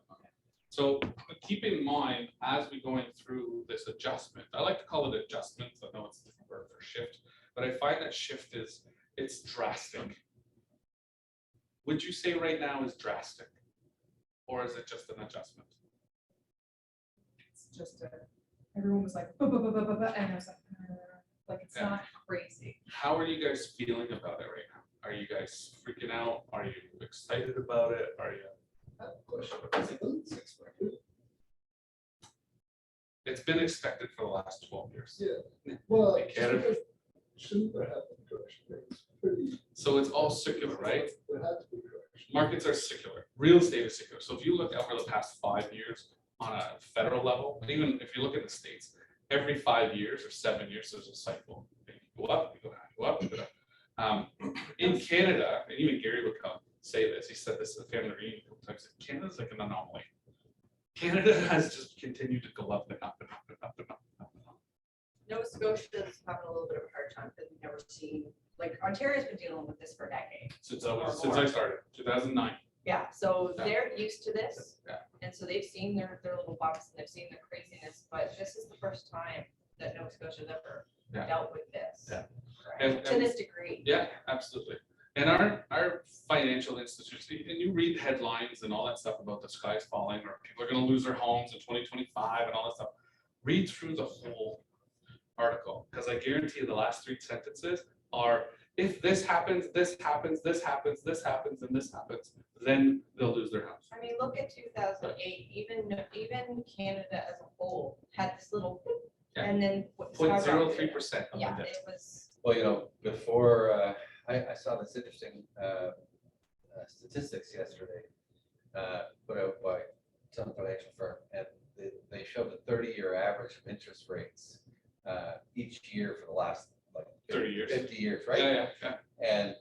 So keep in mind, as we're going through this adjustment, I like to call it adjustments. I know it's a different word for shift, but I find that shift it's drastic. Would you say right now is drastic? Or is it just an adjustment? It's just everyone was like, "Buh, buh, buh, buh, buh, buh," and I was like it's Yeah. not crazy. How are you guys feeling about it right now? Are you guys freaking out? Are you excited about it? Are you? I have a question. Is it expected? It's been expected for the last 12 years. Yeah. Well, They just can't- because shouldn't there have been correction? It's pretty. So it's all circular, right? There had to be correction. Markets are secular. Real estate is secular. So if you look over the past 5 years on a federal level, and even if you look at the states, every 5 years or 7 years, there's a cycle. You go up, you go down, you go up, you go down. In Canada, and even Gary would come say this, he said this at the family reunion a couple times, Canada's like an anomaly. Canada has just continued to go up and up and up and up and up. And up and up. Nova Scotia's having a little bit of a hard time because we've never seen, like Ontario's been dealing with this for a decade. Since I started, 2009. Yeah, so Yeah. they're used to this. Yeah. And so they've seen their little bumps and they've seen the craziness, but this is the first time that Nova Scotia's ever Yeah. dealt with this. Yeah. right? And- To this degree. Yeah, absolutely. And our financial institutions, and you read headlines and all that stuff about the sky's falling or people are gonna lose their homes in 2025 and all that stuff. Read through the whole article, because I guarantee you the last 3 sentences are, if this happens, this happens, this happens, this happens, and this happens, then they'll lose their house. I mean, look at 2008, even Canada as a whole had this little, boop, Yeah. and then. what 0.03% of the Yeah, debt. it was, Well, before, I saw this interesting statistics yesterday, put out by some financial firm, and they showed the 30-year average of interest rates each year for the last, like, 30 years. 50 years, right? Yeah. And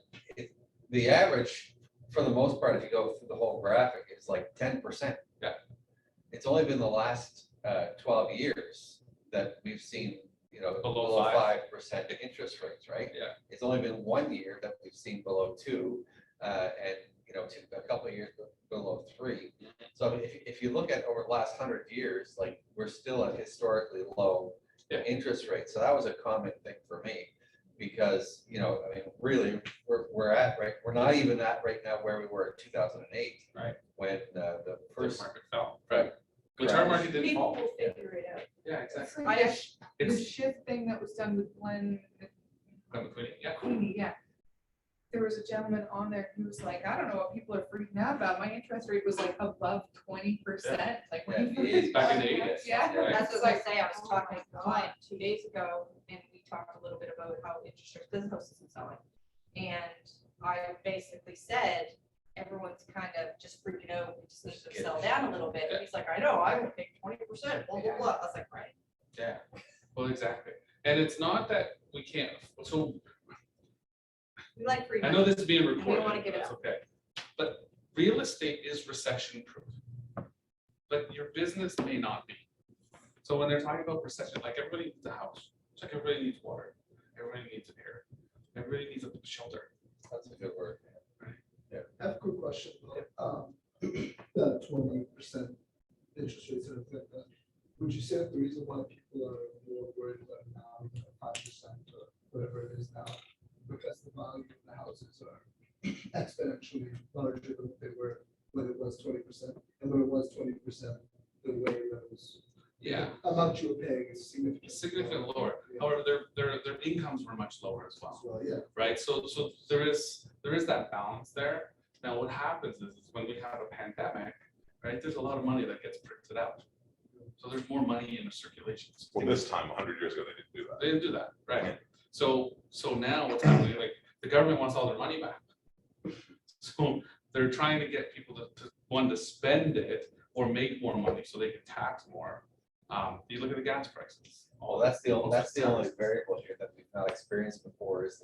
the average, for the most part, if you go through the whole graphic, is like 10%. Yeah. It's only been the last 12 years that we've seen, Below below 5. 5% interest rates, right? Yeah. It's only been 1 year that we've seen below 2, and a couple of years below 3. So if you look at over the last 100 years, like, we're still at historically low Yeah. interest rates. So that was a common thing for me, because really, we're not even at right now where we were in 2008, Right. when the The first market fell, right? Which our market didn't people fall. will figure it out. Yeah, It's exactly. like the It's shift thing that was done with Glenn yeah. Queenie, yeah. There was a gentleman on there who was like, I don't know what people are freaking out about. My interest rate was like above 20%. Like when you Yeah, it is back in the 80s. Yeah. Right. That's what I was gonna say, I was Oh talking my to a client 2 days ago, and we talked a little bit about how interest rates, because the house isn't selling. And I basically said, everyone's kind of just freaking out, we just need to Get sell it. down a little bit. And he's like, I know, I would take 20%, blah, blah, blah. I was like, right. Yeah, well, exactly. And it's not that we can't, so We like free I know money. this is being we don't recorded, wanna give it that's up. okay. But real estate is recession proof. But your business may not be. So when they're talking about recession, like everybody needs a house, it's like everybody needs water, everybody needs an air, everybody needs a shelter. That's a good word. I have a quick question. The 20% interest rates and everything like that. Would you say that the reason why people are more worried about now, 5% or whatever it is now, because the value of the houses are exponentially larger than what they were when it was 20%, and when it was 20%, the way that was. Yeah. Amount you were paying is significant. Significantly lower. Yeah. However, their incomes were much lower as well. As well, yeah. Right, so there is that balance there. Now, what happens is when we have a pandemic, right, there's a lot of money that gets printed out. So there's more money in the circulation. Well, this time, 100 years ago, they didn't do that. They didn't do that, right? So now what's happening, like, the government wants all their money back. So they're trying to get people to spend it or make more money so they can tax more. You look at the gas prices. Well, that's the only variable here that we've not experienced before is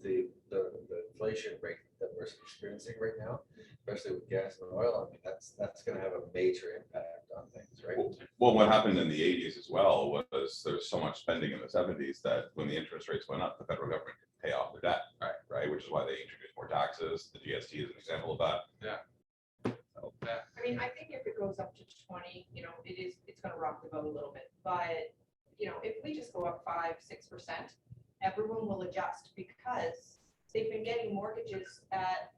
the inflation rate that we're experiencing right now, especially with gas and oil. I mean, that's gonna have a major impact on things, right? Well, what happened in the 80s as well was there was so much spending in the 70s that when the interest rates went up, the federal government could pay off the debt, right? Which is why they introduced more taxes. The GST is an example of that. I mean, I think if it goes up to 20, it's gonna rock the boat a little bit, but, if we just go up 5-6%, everyone will adjust because they've been getting mortgages at,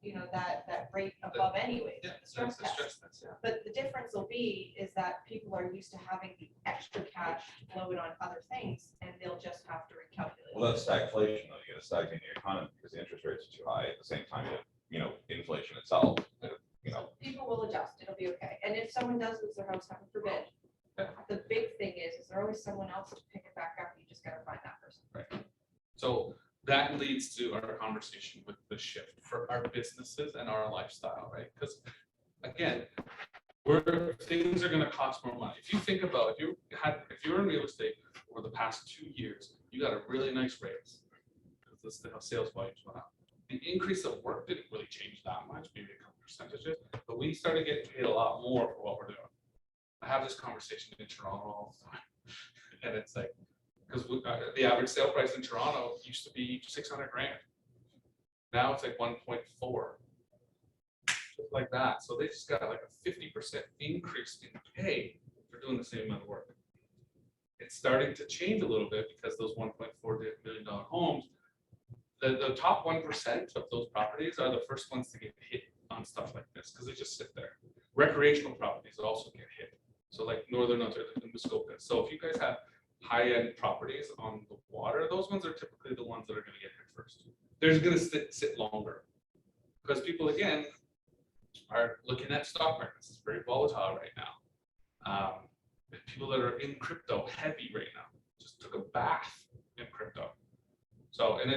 that rate above anyway. Yeah, the stress that's test. just, yeah. But the difference will be is that people are used to having the extra cash load on other things, and they'll just have to recalculate. Well, that's stagflation, though. You get a stagnating economy because the interest rates are too high. At the same time, inflation itself, People will adjust, it'll be okay. And if someone does lose their house, heaven forbid, the big thing is there's always someone else to pick it back up. You just gotta find that person. Right. So that leads to our conversation with the shift for our businesses and our lifestyle, right? Because again, things are gonna cost more money. If you think about, if you were in real estate over the past 2 years, you got a really nice raise. Because the sales volumes went up. The increase of work didn't really change that much, maybe a couple percentages, but we started getting paid a lot more for what we're doing. I have this conversation in Toronto all the time, and it's like, because the average sale price in Toronto used to be 600 grand. Now it's like 1.4, just like that. So they just got like a 50% increase in pay for doing the same amount of work. It's starting to change a little bit because those $1.4 million homes, the top 1% of those properties are the first ones to get hit on stuff like this because they just sit there. Recreational properties also get hit. So like Northern Ontario and Muskoka. So if you guys have high-end properties on the water, those ones are typically the ones that are going to get hit first. They're going to sit longer because people again are looking at stock markets. It's very volatile right now. People that are in crypto heavy right now just took a bath in crypto. So and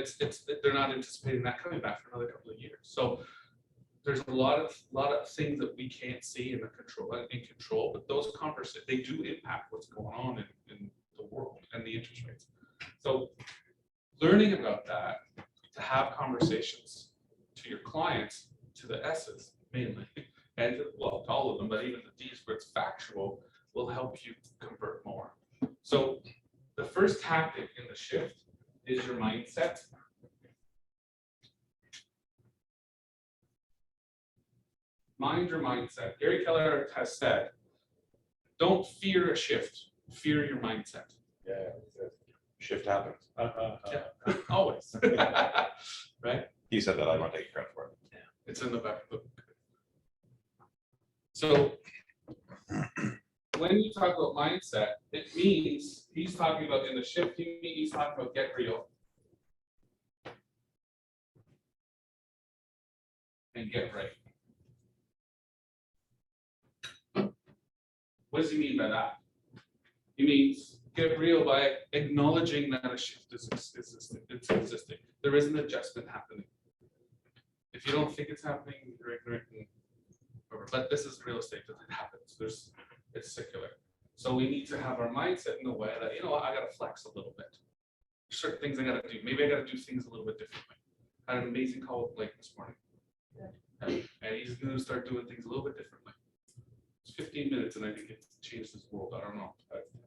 they're not anticipating that coming back for another couple of years. So there's a lot of things that we can't see in control, but those conversations, they do impact what's going on in the world and the interest rates. So learning about that, to have conversations to your clients, to the S's mainly, and to all of them, but even the D's where it's factual, will help you convert more. So the first tactic in the shift is your mindset. Mind your mindset. Gary Keller has said, don't fear a shift, fear your mindset. Yeah. Shift happens. Yeah, always. Right? He said that. I want to take credit for it. Yeah, it's in the back of the book. So when you talk about mindset, it means he's talking about in the shift, he's talking about get real and get right. What does he mean by that? He means get real by acknowledging that a shift is existing. There is an adjustment happening. If you don't think it's happening, you're ignorant. But this is real estate, that it happens. It's secular. So we need to have our mindset in a way that, I got to flex a little bit. Certain things I got to do. Maybe I got to do things a little bit differently. Had an amazing call with Blake this morning. And he's gonna start doing things a little bit differently. It's 15 minutes and I think it's changed his world. I don't know.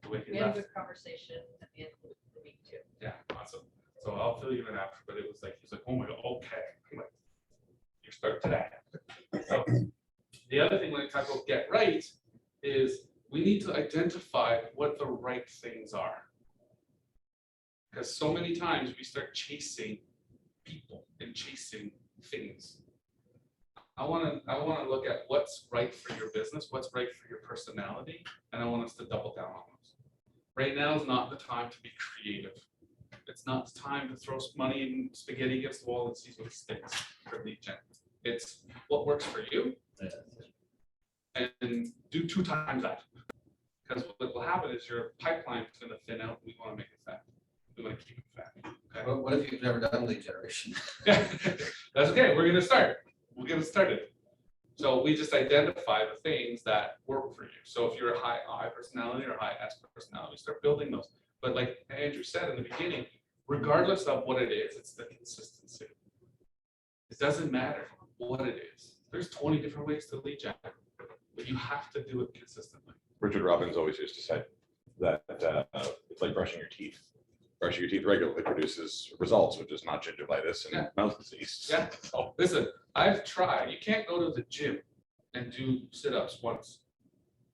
The way he We had a left. good conversation at the end of the week too. Yeah, awesome. So I'll fill you in after, but it was like, he's like, oh my God, okay. I'm like, you start today. So the other thing when I talk about get right is we need to identify what the right things are. Because so many times we start chasing people and chasing things. I want to look at what's right for your business, what's right for your personality, and I want us to double down on those. Right now is not the time to be creative. It's not the time to throw money and spaghetti against the wall and see what sticks for lead gen. It's what works for you, and do 2 times that. Because what will happen is your pipeline is going to thin out. We want to make it fat. We want to keep it fat. Okay. What if you've never done lead generation? That's okay. We're going to start. We'll get it started. So we just identify the things that work for you. So if you're a high I personality or high S personality, start building those. But like Andrew said in the beginning, regardless of what it is, it's the consistency. It doesn't matter what it is. There's 20 different ways to lead gen, but you have to do it consistently. Richard Robbins always used to say that it's like brushing your teeth. Brushing your teeth regularly produces results, which is not gingivitis and Yeah. mouth disease. Yeah. So, Listen, I've tried. You can't go to the gym and do sit-ups once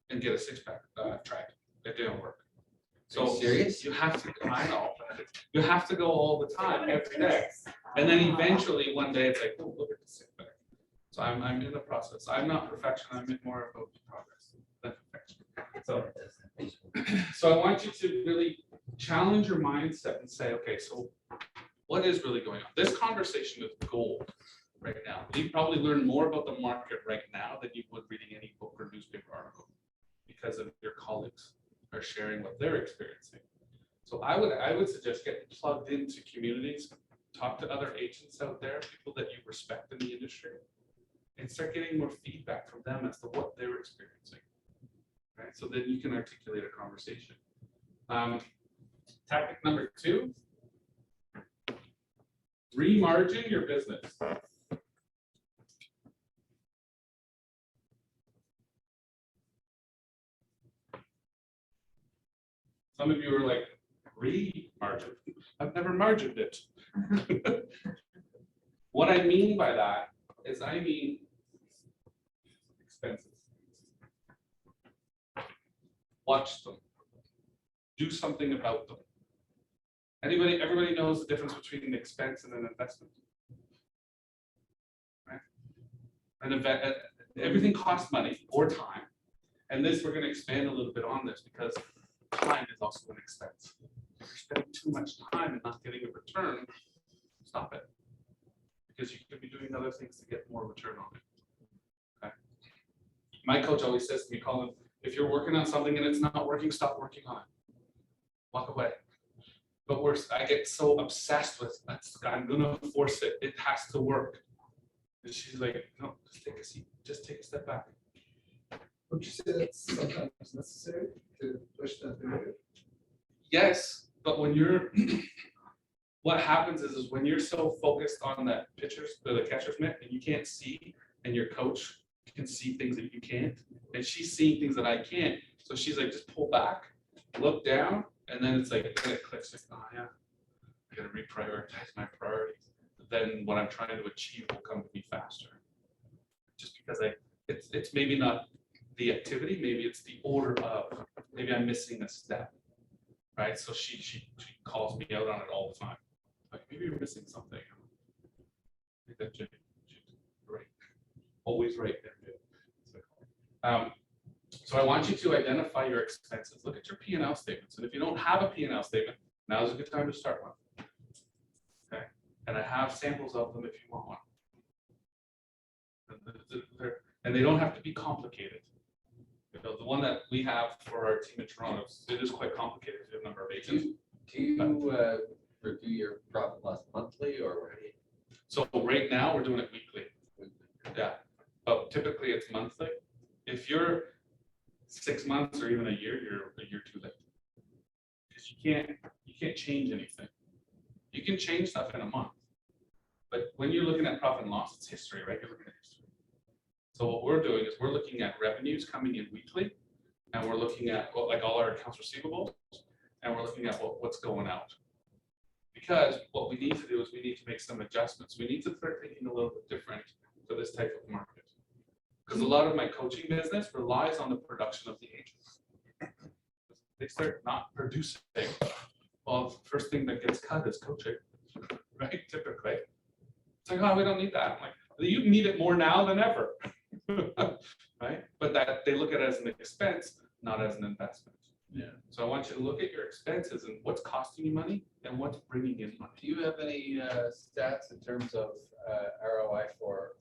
and get a 6-pack. I've tried. It didn't work. Are you serious? You have to. I know. You have to go all the time, every day, and then eventually one day it's like, oh, look at the 6-pack. So I'm in the process. I'm not perfection. I'm more about progress than perfection. So I want you to really challenge your mindset and say, okay, so what is really going on? This conversation is gold right now. You probably learn more about the market right now than you would reading any book or newspaper article because of your colleagues are sharing what they're experiencing. So I would suggest getting plugged into communities, talk to other agents out there, people that you respect in the industry, and start getting more feedback from them as to what they're experiencing. Right? So then you can articulate a conversation. Tactic number 2, remargin your business. Some of you are like, re-margin. I've never margined it. What I mean by that is I mean expenses. Watch them. Do something about them. Everybody knows the difference between an expense and an investment. Right? Everything costs money or time. And this, we're going to expand a little bit on this because time is also an expense. If you're spending too much time and not getting a return, stop it. Because you could be doing other things to get more return on it. Okay. My coach always says to me, Colin, if you're working on something and it's not working, stop working on it. Walk away. But I get so obsessed with, I'm gonna force it. It has to work. And she's like, no, just take a seat. Just take a step back. Would you say that's sometimes necessary to push that barrier? Yes, but when you're, what happens is when you're so focused on that the catcher's mitt, and you can't see, and your coach can see things that you can't, and she's seeing things that I can't. So she's like, just pull back, look down, and then it's like, then it clicks. Like, oh yeah, I gotta reprioritize my priorities. Then what I'm trying to achieve will come to me faster. Just because it's maybe not the activity, maybe it's the order of, maybe I'm missing a step, right? So she calls me out on it all the time. Like, maybe you're missing something. I think that she's right. Always right there. So I want you to identify your expenses. Look at your P&L statements. And if you don't have a P&L statement, now's a good time to start one. Okay. And I have samples of them if you want one. And they don't have to be complicated. You know, the one that we have for our team in Toronto, it is quite complicated. We have a number of agents. Do you review your profit loss monthly or? So right now we're doing it weekly. Yeah, but typically it's monthly. If you're 6 months or even a year, you're a year too late. Because you can't change anything. You can change stuff in a month, But when you're looking at profit and loss, it's history, right? You're looking at history. So what we're doing is we're looking at revenues coming in weekly, and we're looking at like all our accounts receivables, and we're looking at what's going out. Because what we need to do is we need to make some adjustments. We need to start thinking a little bit different for this type of market. Because a lot of my coaching business relies on the production of the agents. They start not producing. Well, the first thing that gets cut is coaching, right? Typically. It's like, oh, we don't need that. I'm like, you need it more now than ever. Right? But that they look at it as an expense, not as an investment. Yeah. So I want you to look at your expenses and what's costing you money and what's bringing in money. Do you have any stats in terms of ROI for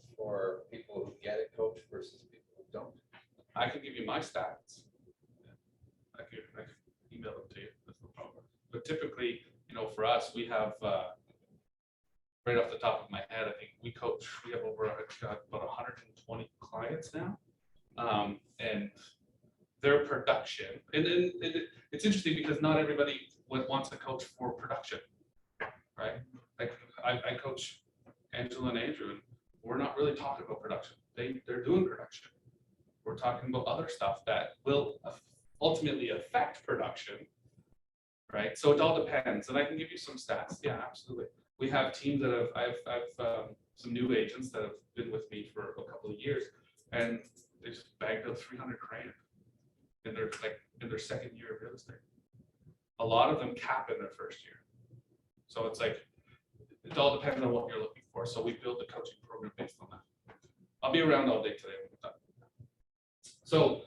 people who get it coached versus people who don't? I can give you my stats. I can email them to you. That's no problem. But typically, you know, for us, we have right off the top of my head, I think we have over about 120 clients now, and their production. And it's interesting because not everybody wants to coach for production, right? Like I coach Angela and Andrew, and we're not really talking about production. They're doing production. We're talking about other stuff that will ultimately affect production, right? So it all depends, and I can give you some stats. Yeah, absolutely. We have teams that I've some new agents that have been with me for a couple of years, and they just bagged up 300 grand in their second year of real estate. A lot of them cap in their first year. So it's like, it all depends on what you're looking for. So we build the coaching program based on that. I'll be around all day today. So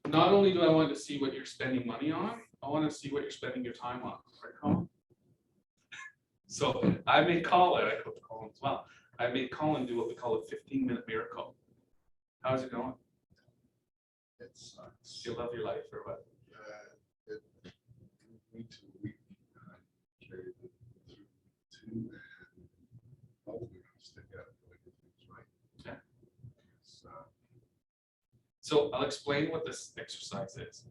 not only do I want to see what you're spending money on, I want to see what you're spending your time on. Right, Colin? So I made Colin, I coach Colin as well. I made Colin do what we call a 15-minute miracle. How's it going? It sucks. Do you love your life or what? Week to week, I carried it through two, and hopefully gonna stick out until I get things right. Yeah. So, So I'll explain what this exercise is.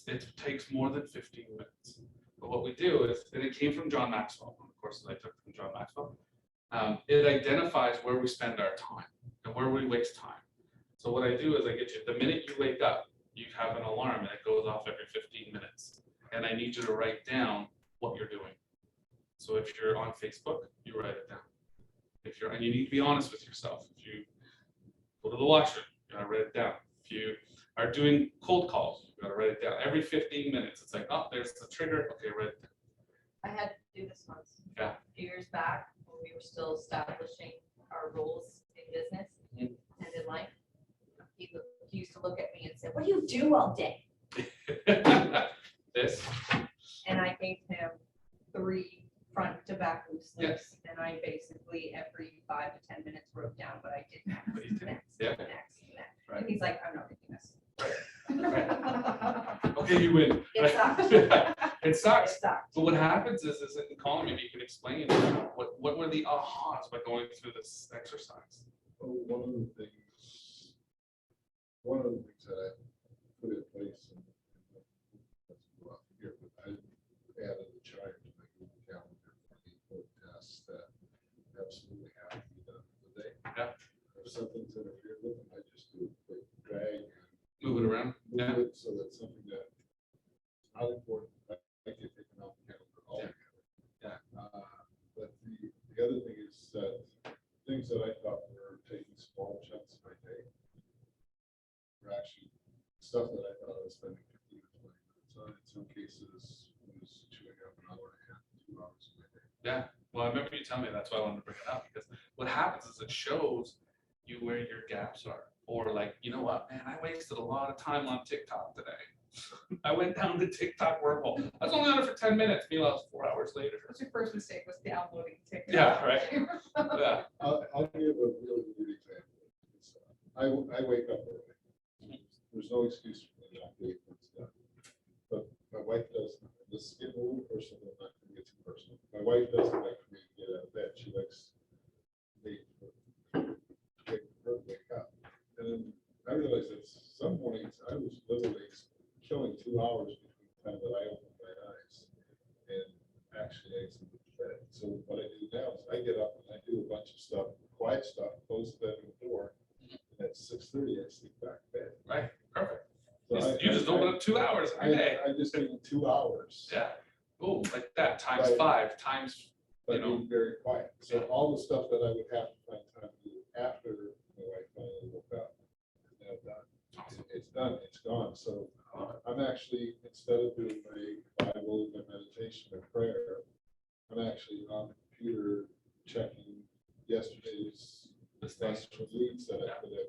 It takes more than 15 minutes. But what we do is, and it came from John Maxwell, one of the courses I took from John Maxwell. It identifies where we spend our time and where we waste time. So what I do is I get you, the minute you wake up, you have an alarm and it goes off every 15 minutes. And I need you to write down what you're doing. So if you're on Facebook, you write it down. And you need to be honest with yourself. If you go to the washroom, you gotta write it down. If you are doing cold calls, you gotta write it down. Every 15 minutes, it's like, oh, there's the trigger. Okay, write it down. I had to do this once. Yeah. A few years back, when we were still establishing our roles in business and in life. He used to look at me and say, "What do you do all day?" This. And I gave him 3 front to back loose lips, and I basically every 5 to 10 minutes wrote down what I did next, What you did. next, Yeah. next, next. Right. And he's like, "I'm not reading this." Okay, you win. It sucks. It It sucks. sucked. But what happens is in calling, maybe you can explain what were the ahas by going through this exercise. well, one of the things that I put in place, and that's rough here, but I added a chart to my Google Calendar for the code tasks that absolutely have to be done for the day. Yeah. If something's interfered with them, I just do a quick drag and Move it around. Yeah. move it so that something that not important, I get taken off the calendar altogether. Yeah. But the other thing is that things that I thought were taking small chunks of my day were actually stuff that I thought I was spending 15 to 20 minutes on. In some cases, was chewing up an hour and a half, 2 hours of my day. Yeah. Well, I remember you telling me that's why I wanted to bring it up, because what happens is it shows you where your gaps are. Or like, you know what, man, I wasted a lot of time on TikTok today. I went down the TikTok wormhole. I was only on it for 10 minutes. Meanwhile, it's 4 hours later. What's your first mistake was downloading TikTok? Yeah, right. Yeah. I'll give a really good example. It's, I wake up early. There's no excuse for me not getting things done. But my wife doesn't. This is getting a little personal, I'm not gonna get too personal. My wife doesn't like for me to get out of bed. She likes me to wake up. And then I realized that some mornings I was literally killing 2 hours between the time that I opened my eyes and actually I So what I do now is I get up and I do a bunch of stuff, quiet stuff, close the bedroom door. And at 6:30, I sleep back in bed. Right, perfect. So You just open up 2 hours every day. I just give them 2 hours. Yeah, boom, like that, times Right. 5, times, But you know. being very quiet. So all the stuff that I would have to find time to do after my wife finally woke up, is now done. It's done, it's gone. So I'm actually, instead of doing my Bible, my meditation, my prayer, I'm actually on the computer checking yesterday's last leads that I put in.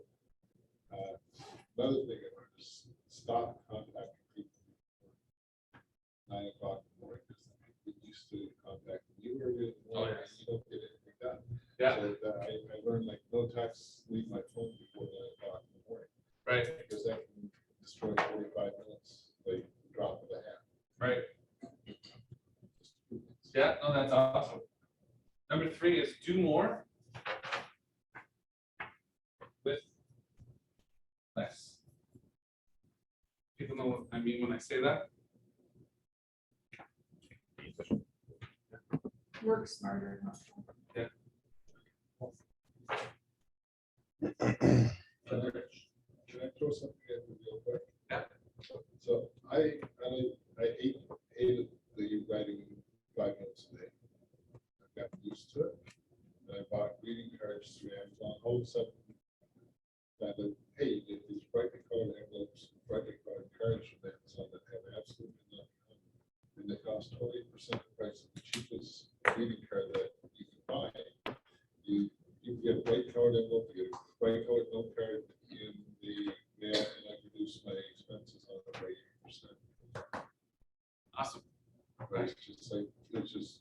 Another thing I learned is stop contacting people before 9 o'clock in the morning, because people used to contact you early in the morning, and you don't get anything done. Yeah, So that I learned, like, no texts leave my phone before 9 o'clock in the morning, right, because that can destroy 45 minutes, like drop of a hat. right. Yeah, no, that's awesome. Number 3 is do more with less. People know what I mean when I say that. Work smarter, not harder. Can I throw something in real quick? Yeah. So I hated the writing 5 minutes a day. I got used to it. And I bought greeting cards through Amazon. All of a sudden, that, hey, you get these brightly colored envelopes, brightly colored cards from Amazon that have absolutely nothing on them. And they cost 20% the price of the cheapest greeting card that you can buy. You get a bright colored envelope, you get a bright colored note card in the mail, and I reduce my expenses on it by 80%. Awesome. Right, it's just like, it's just.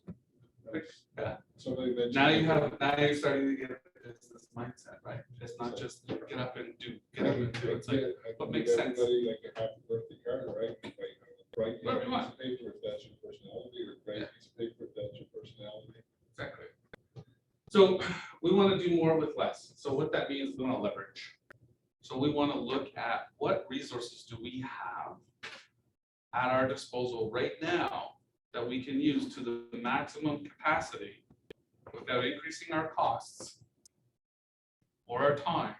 Yeah. Somebody mentioned. Now you're starting to get this mindset, right? It's not just get up and do, get up and do. It's like, what makes sense? Everybody like a happy birthday card, right? Like a bright Whatever you piece want. of paper if that's your personality, or a bright piece of paper if that's your personality. Exactly. So we want to do more with less. So what that means, we want to leverage. So we want to look at what resources do we have at our disposal right now that we can use to the maximum capacity without increasing our costs or our time,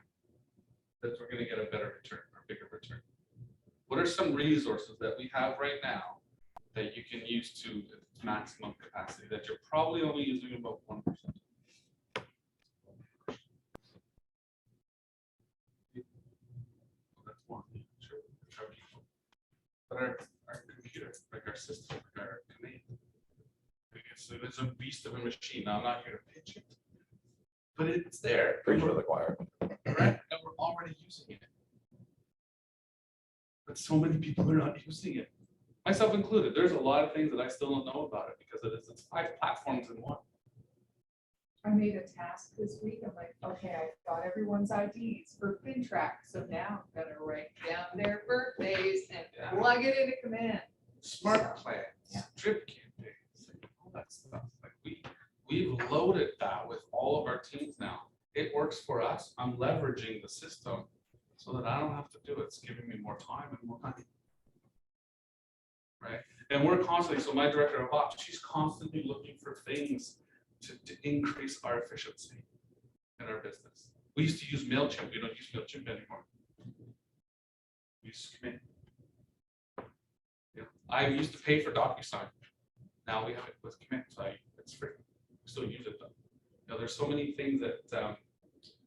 that we're going to get a better return or bigger return. What are some resources that we have right now that you can use to its maximum capacity that you're probably only using about 1%? That's one. Sure. But our computer, like our system, like our command, it's a beast of a machine. Now, I'm not here to pitch it, but it's there. Preach for the choir. Right? And we're already using it. But so many people are not using it, myself included. There's a lot of things that I still don't know about it because it's 5 platforms in one. I made a task this week. I'm like, okay, I got everyone's IDs for FinTrack. So now I'm gonna write down their birthdays and plug it into command. Smart plans, drip campaigns, all that stuff. Like we've loaded that with all of our teams now. It works for us. I'm leveraging the system so that I don't have to do it. It's giving me more time and more money. Right? And we're constantly, so my director of ops, she's constantly looking for things to increase our efficiency in our business. We used to use MailChimp. We don't use MailChimp anymore. We use Command. Yeah. I used to pay for DocuSign. Now we have it with Command, so it's free. We still use it though. You know, there's so many things that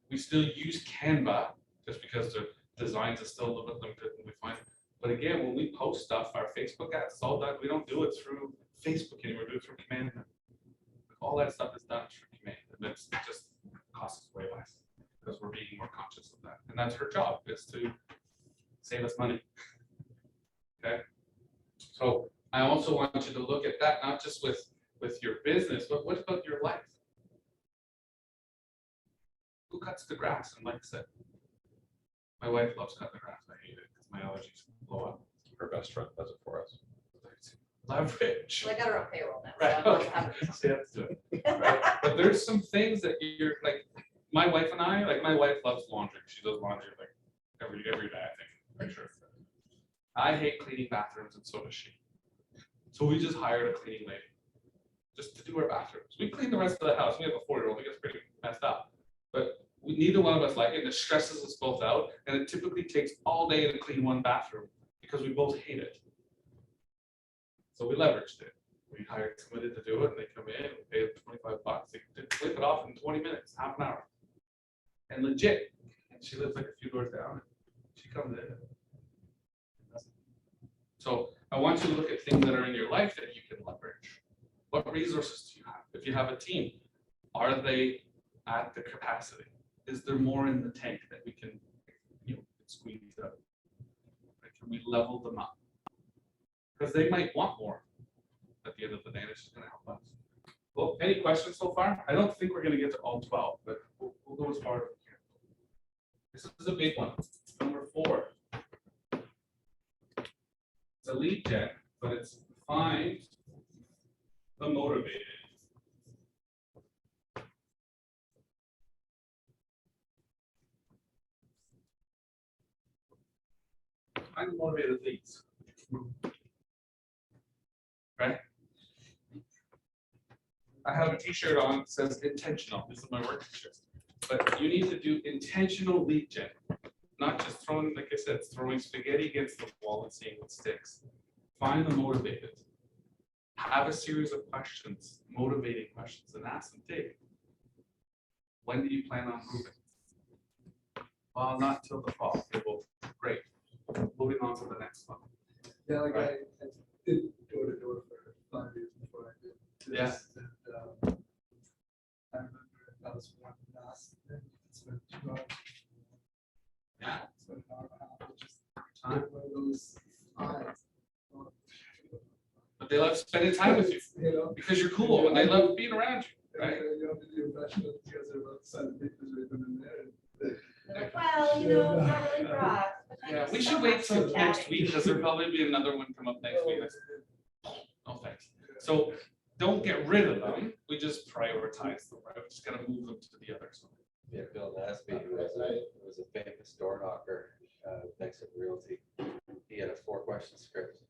we still use Canva just because the designs are still a little bit limited and we find. But again, when we post stuff, our Facebook ads, it's all done. We don't do it through Facebook anymore. We do it through Command. All that stuff is done through Command, and it's just costs us way less because we're being more conscious of that. And that's her job, is to save us money. Okay. So I also want you to look at that, not just with your business, but what about your life? Who cuts the grass? And like I said, my wife loves cutting the grass. I hate it because my allergies blow up. Her best friend does it for us. Leverage. Well, I got her on payroll now. Right. so I'm Okay. happy. See, that's good. Right. But there's some things that you're like, my wife and I, like my wife loves laundry. She does laundry like every day, I think. For sure. I hate cleaning bathrooms and so does she. So we just hired a cleaning lady. just to do our bathrooms. We clean the rest of the house. We have a 4-year-old, it gets pretty messed up. But neither one of us like it, and it stresses us both out, and it typically takes all day to clean one bathroom because we both hate it. So we leveraged it. We hired somebody to do it, and they come in, we pay them $25. They flip it off in 20 minutes, half an hour. And legit, and she lives like a few doors down, and she comes in. So I want you to look at things that are in your life that you can leverage. What resources do you have? If you have a team, are they at the capacity? Is there more in the tank that we can, squeeze out? Like, can we level them up? Because they might want more at the end of the day, and it's just going to help us. Well, any questions so far? I don't think we're going to get to all 12, but we'll go as far as we can. This is a big one. Number 4. It's a lead gen, but it's find the motivated. Find the motivated leads. Right? I have a t-shirt on that says intentional. This is my work t-shirt. But you need to do intentional lead gen. Not just throwing, like I said, throwing spaghetti against the wall and seeing what sticks. Find the motivated. Have a series of questions, motivating questions, and ask them, Dave, when do you plan on moving? Well, not till the fall. Okay, well, great. Moving on to the next one. Yeah, like Right. I did door to door for 5 years before I did this. Yeah. And I remember that was one last thing. It's been 2 hours. Yeah. It's been an hour and a half, which is Time. one of those eyes. But they love spending time with you You know? because you're cool and they love being around you, right? You have to do impression of you guys are about the side of the pictures we've been in there. They're like, well, it's not really for us. but thank Yeah, you we so should wait much till for next chatting." week because there'll probably be another one come up next week. Oh, thanks. So don't get rid of them. We just prioritize them, right? We just gotta move them to the others. Yeah, Bill Nasby, who was a famous door knocker, next to Realty. He had a 4-question script.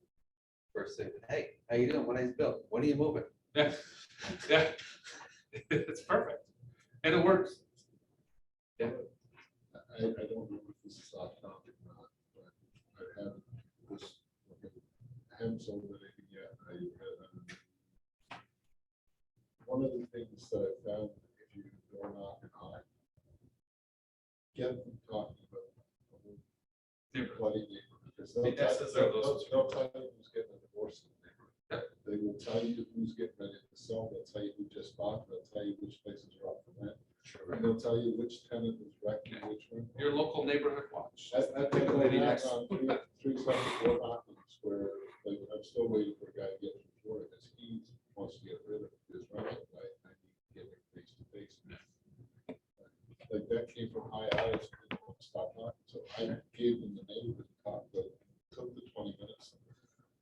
First thing, hey, how you doing? My name's Bill. When are you moving? Yeah, yeah. It's perfect. And it works. I don't remember if this is off topic or not, but I haven't sold anything yet. One of the things that I found, if you can door knock and I get them talking about bloody neighborhood, because they'll tell you who's getting a divorce in the neighborhood. They will tell you who's getting ready to sell, they'll tell you who just bought, they'll tell you which places are up for rent. And they'll tell you which tenant is wrecking which one. Your local neighborhood watch. I think I had on three separate door knockings where, like, I'm still waiting for a guy to get from Florida, because he wants to get rid of his rental, right? I need to get him face to face. Like, that came from high eyes, and they won't stop knocking, so I gave them the neighborhood talk, but took the 20 minutes.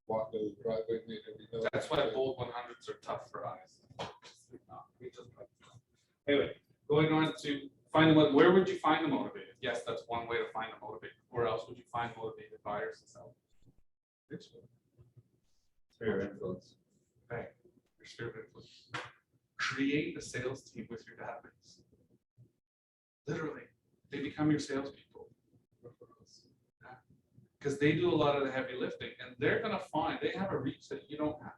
Walked out of the driveway, made every note. That's why bold 100s are tough for eyes. Anyway, going on to find the where would you find the motivated? Yes, that's one way to find the motivated. Where else would you find motivated buyers and sellers? Sphere of influence. Okay, your sphere of influence. Create a sales team with your database. Literally, they become your salespeople. Because they do a lot of the heavy lifting, and they're gonna find they have a reach that you don't have.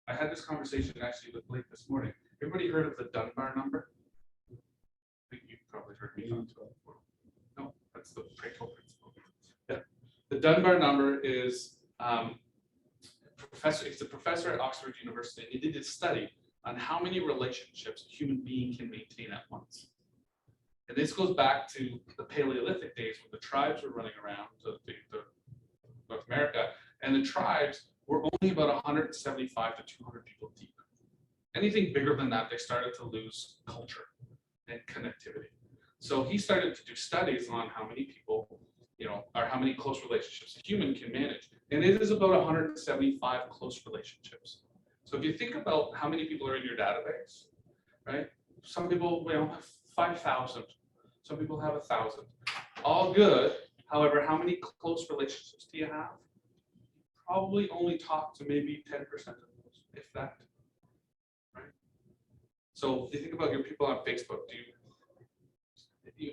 I had this conversation actually with Blake this morning. Everybody heard of the Dunbar number? I think you've probably heard me talk about it before. No, that's the Pareto principle. Yeah. The Dunbar number is professor. It's a professor at Oxford University, and he did a study on how many relationships a human being can maintain at once. And this goes back to the Paleolithic days when the tribes were running around the North America, and the tribes were only about 175 to 200 people deep. Anything bigger than that, they started to lose culture and connectivity. So he started to do studies on how many people, or how many close relationships a human can manage. And it is about 175 close relationships. So if you think about how many people are in your database, right? Some people have 5,000. Some people have 1,000. All good. However, how many close relationships do you have? Probably only talk to maybe 10% of those, if that. So if you think about your people on Facebook,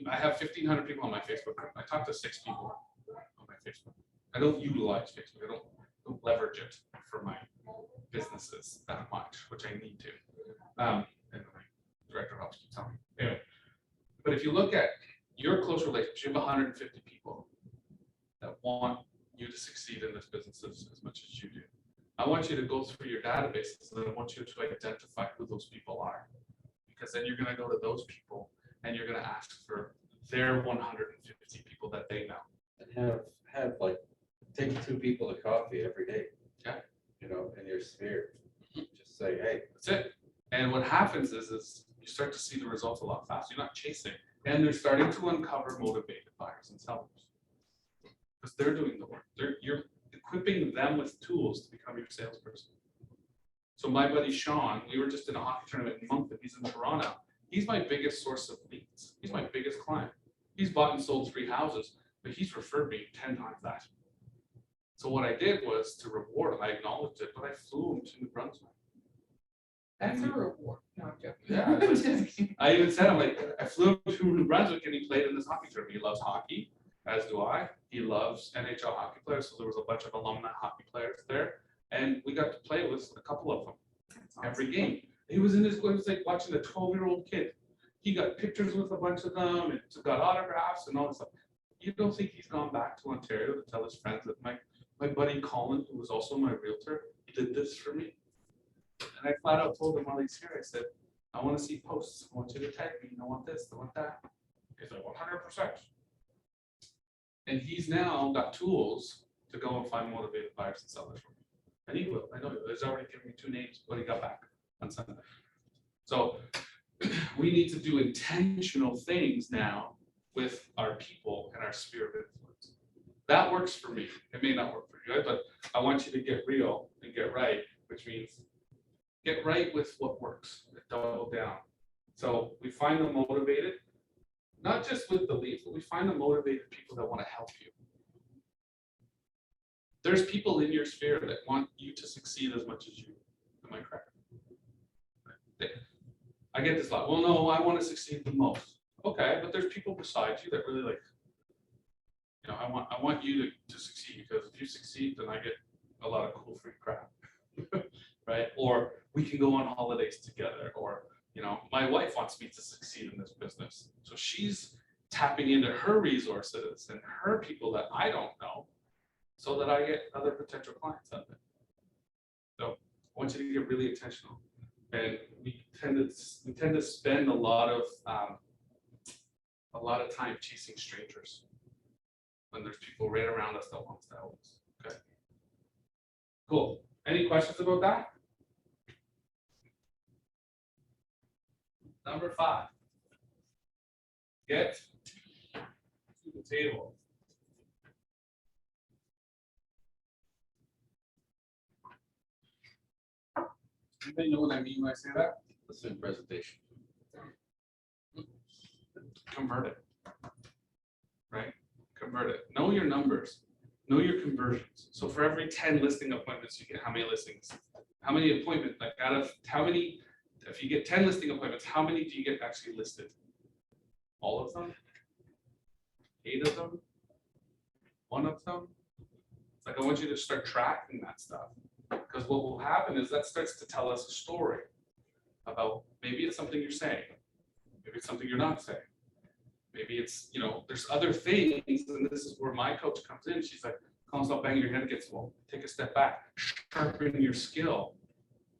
I have 1,500 people on my Facebook group. I talk to 6 people on my Facebook. I don't utilize Facebook. I don't leverage it for my businesses that much, which I need to. And my director helps keep telling me. Anyway, but if you look at your close relationships, you have 150 people that want you to succeed in this business as much as you do. I want you to go through your databases and I want you to identify who those people are. Because then you're going to go to those people and you're going to ask for their 150 people that they know. And have like, take 2 people to coffee every day. Yeah. You know, in your sphere. Just say, hey. That's it. And what happens is you start to see the results a lot faster. You're not chasing. And they're starting to uncover motivated buyers and sellers. Because they're doing the work. You're equipping them with tools to become your salesperson. So my buddy Sean, we were just in a hockey tournament in Moncton. He's in Toronto. He's my biggest source of leads. He's my biggest client. He's bought and sold 3 houses, but he's referred me 10 times that. So what I did was to reward him. I acknowledged it, but I flew him to New Brunswick. That's a reward. No, I'm joking. Yeah, I'm just kidding. I even said, I'm like, I flew him to New Brunswick and he played in this hockey tournament. He loves hockey, as do I. He loves NHL hockey players. So there was a bunch of alumni hockey players there. And we got to play with a couple of them every game. He was in his, it was like watching a 12-year-old kid. He got pictures with a bunch of them and got autographs and all this stuff. You don't think he's gone back to Ontario to tell his friends that my buddy Colin, who was also my realtor, did this for me? And I flat out told him while he's here, I said, I want to see posts. I want you to tag me. I want this, I want that. He's like, 100%. And he's now got tools to go and find motivated buyers and sellers for me. And he will. I know he's already given me 2 names, but he got back on Sunday. So we need to do intentional things now with our people and our sphere of influence. That works for me. It may not work for you, but I want you to get real and get right, which means get right with what works, double down. So we find them motivated, not just with the leads, but we find the motivated people that want to help you. There's people in your sphere that want you to succeed as much as you. Am I correct? I get this a lot. Well, no, I want to succeed the most. Okay, but there's people beside you that really like, you know, I want you to succeed, because if you succeed, then I get a lot of cool free crap. Right? Or we can go on holidays together, or, you know, my wife wants me to succeed in this business. So she's tapping into her resources and her people that I don't know, so that I get other potential clients out of it. So I want you to get really intentional. And we tend to spend a lot of time chasing strangers when there's people right around us that want to help us. Okay. Cool. Any questions about that? Number 5. Get to the table. Anybody know what I mean when I say that? Listen, presentation. Convert it. Right? Convert it. Know your numbers. Know your conversions. So for every 10 listing appointments, you get how many listings? How many appointments? Like out of how many, if you get 10 listing appointments, how many do you get actually listed? All of them? 8 of them? 1 of them? It's like I want you to start tracking that stuff. Because what will happen is that starts to tell us a story about, maybe it's something you're saying, maybe it's something you're not saying, maybe it's, you know, there's other things, and this is where my coach comes in. She's like, Colin, stop banging your head against the wall, take a step back, sharpen your skill,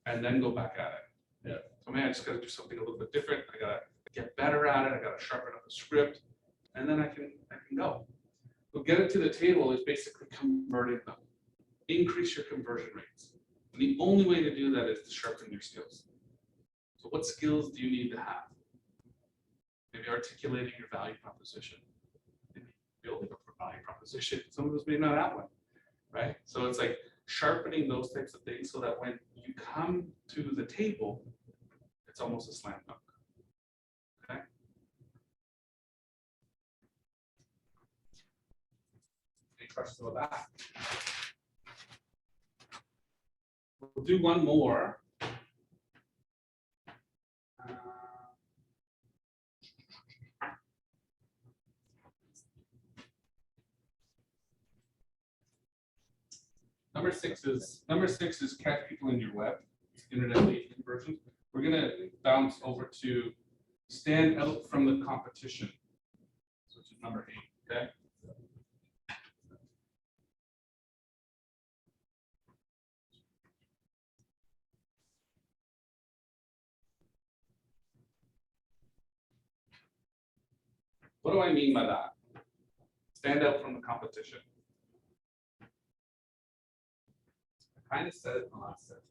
and then go back at it. Yeah. So man, I just got to do something a little bit different. I got to get better at it. I got to sharpen up the script, and then I can go. So get it to the table is basically converting them. Increase your conversion rates. And the only way to do that is to sharpen your skills. So what skills do you need to have? Maybe articulating your value proposition, maybe building up a value proposition. Some of us may not have one, right? So it's like sharpening those types of things so that when you come to the table, it's almost a slam dunk. Okay. Any questions about that? We'll do one more. number six is catch people in your web, internet lead conversions. We're gonna bounce over to stand out from the competition, which is number 8, okay? What do I mean by that? Stand out from the competition. I kind of said it in the last sentence.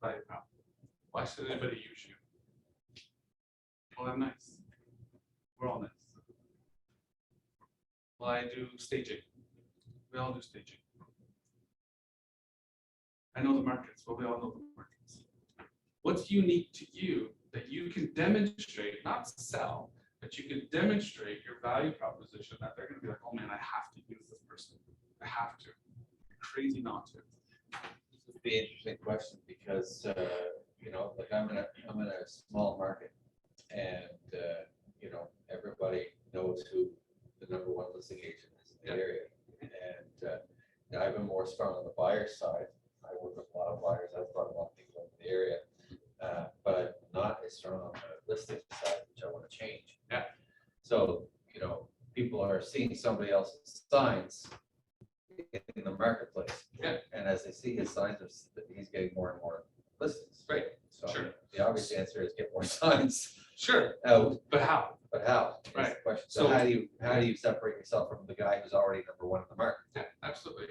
Value prop. Why should anybody use you? Well, I'm nice. We're all nice. Well, I do staging. We all do staging. I know the markets. Well, we all know the markets. What's unique to you that you can demonstrate, not sell, but you can demonstrate your value proposition that they're going to be like, oh man, I have to use this person. I have to. Crazy not to. This would be an interesting question because, you know, like I'm in a small market and, you know, everybody knows who the number one listing agent is in the area. And you know, I've been more strong on the buyer side. I work with a lot of buyers. I've brought a lot of people into the area. But I'm not as strong on the listing side, which I want to change. Yeah. So, you know, people are seeing somebody else's signs in the marketplace. Yeah. And as they see his signs, he's getting more and more listings. Right. So Sure. the obvious answer is get more signs Sure. out, But how? but how? That's the Right. question. So- So how do you separate yourself from the guy who's already number one in the market? Yeah, absolutely.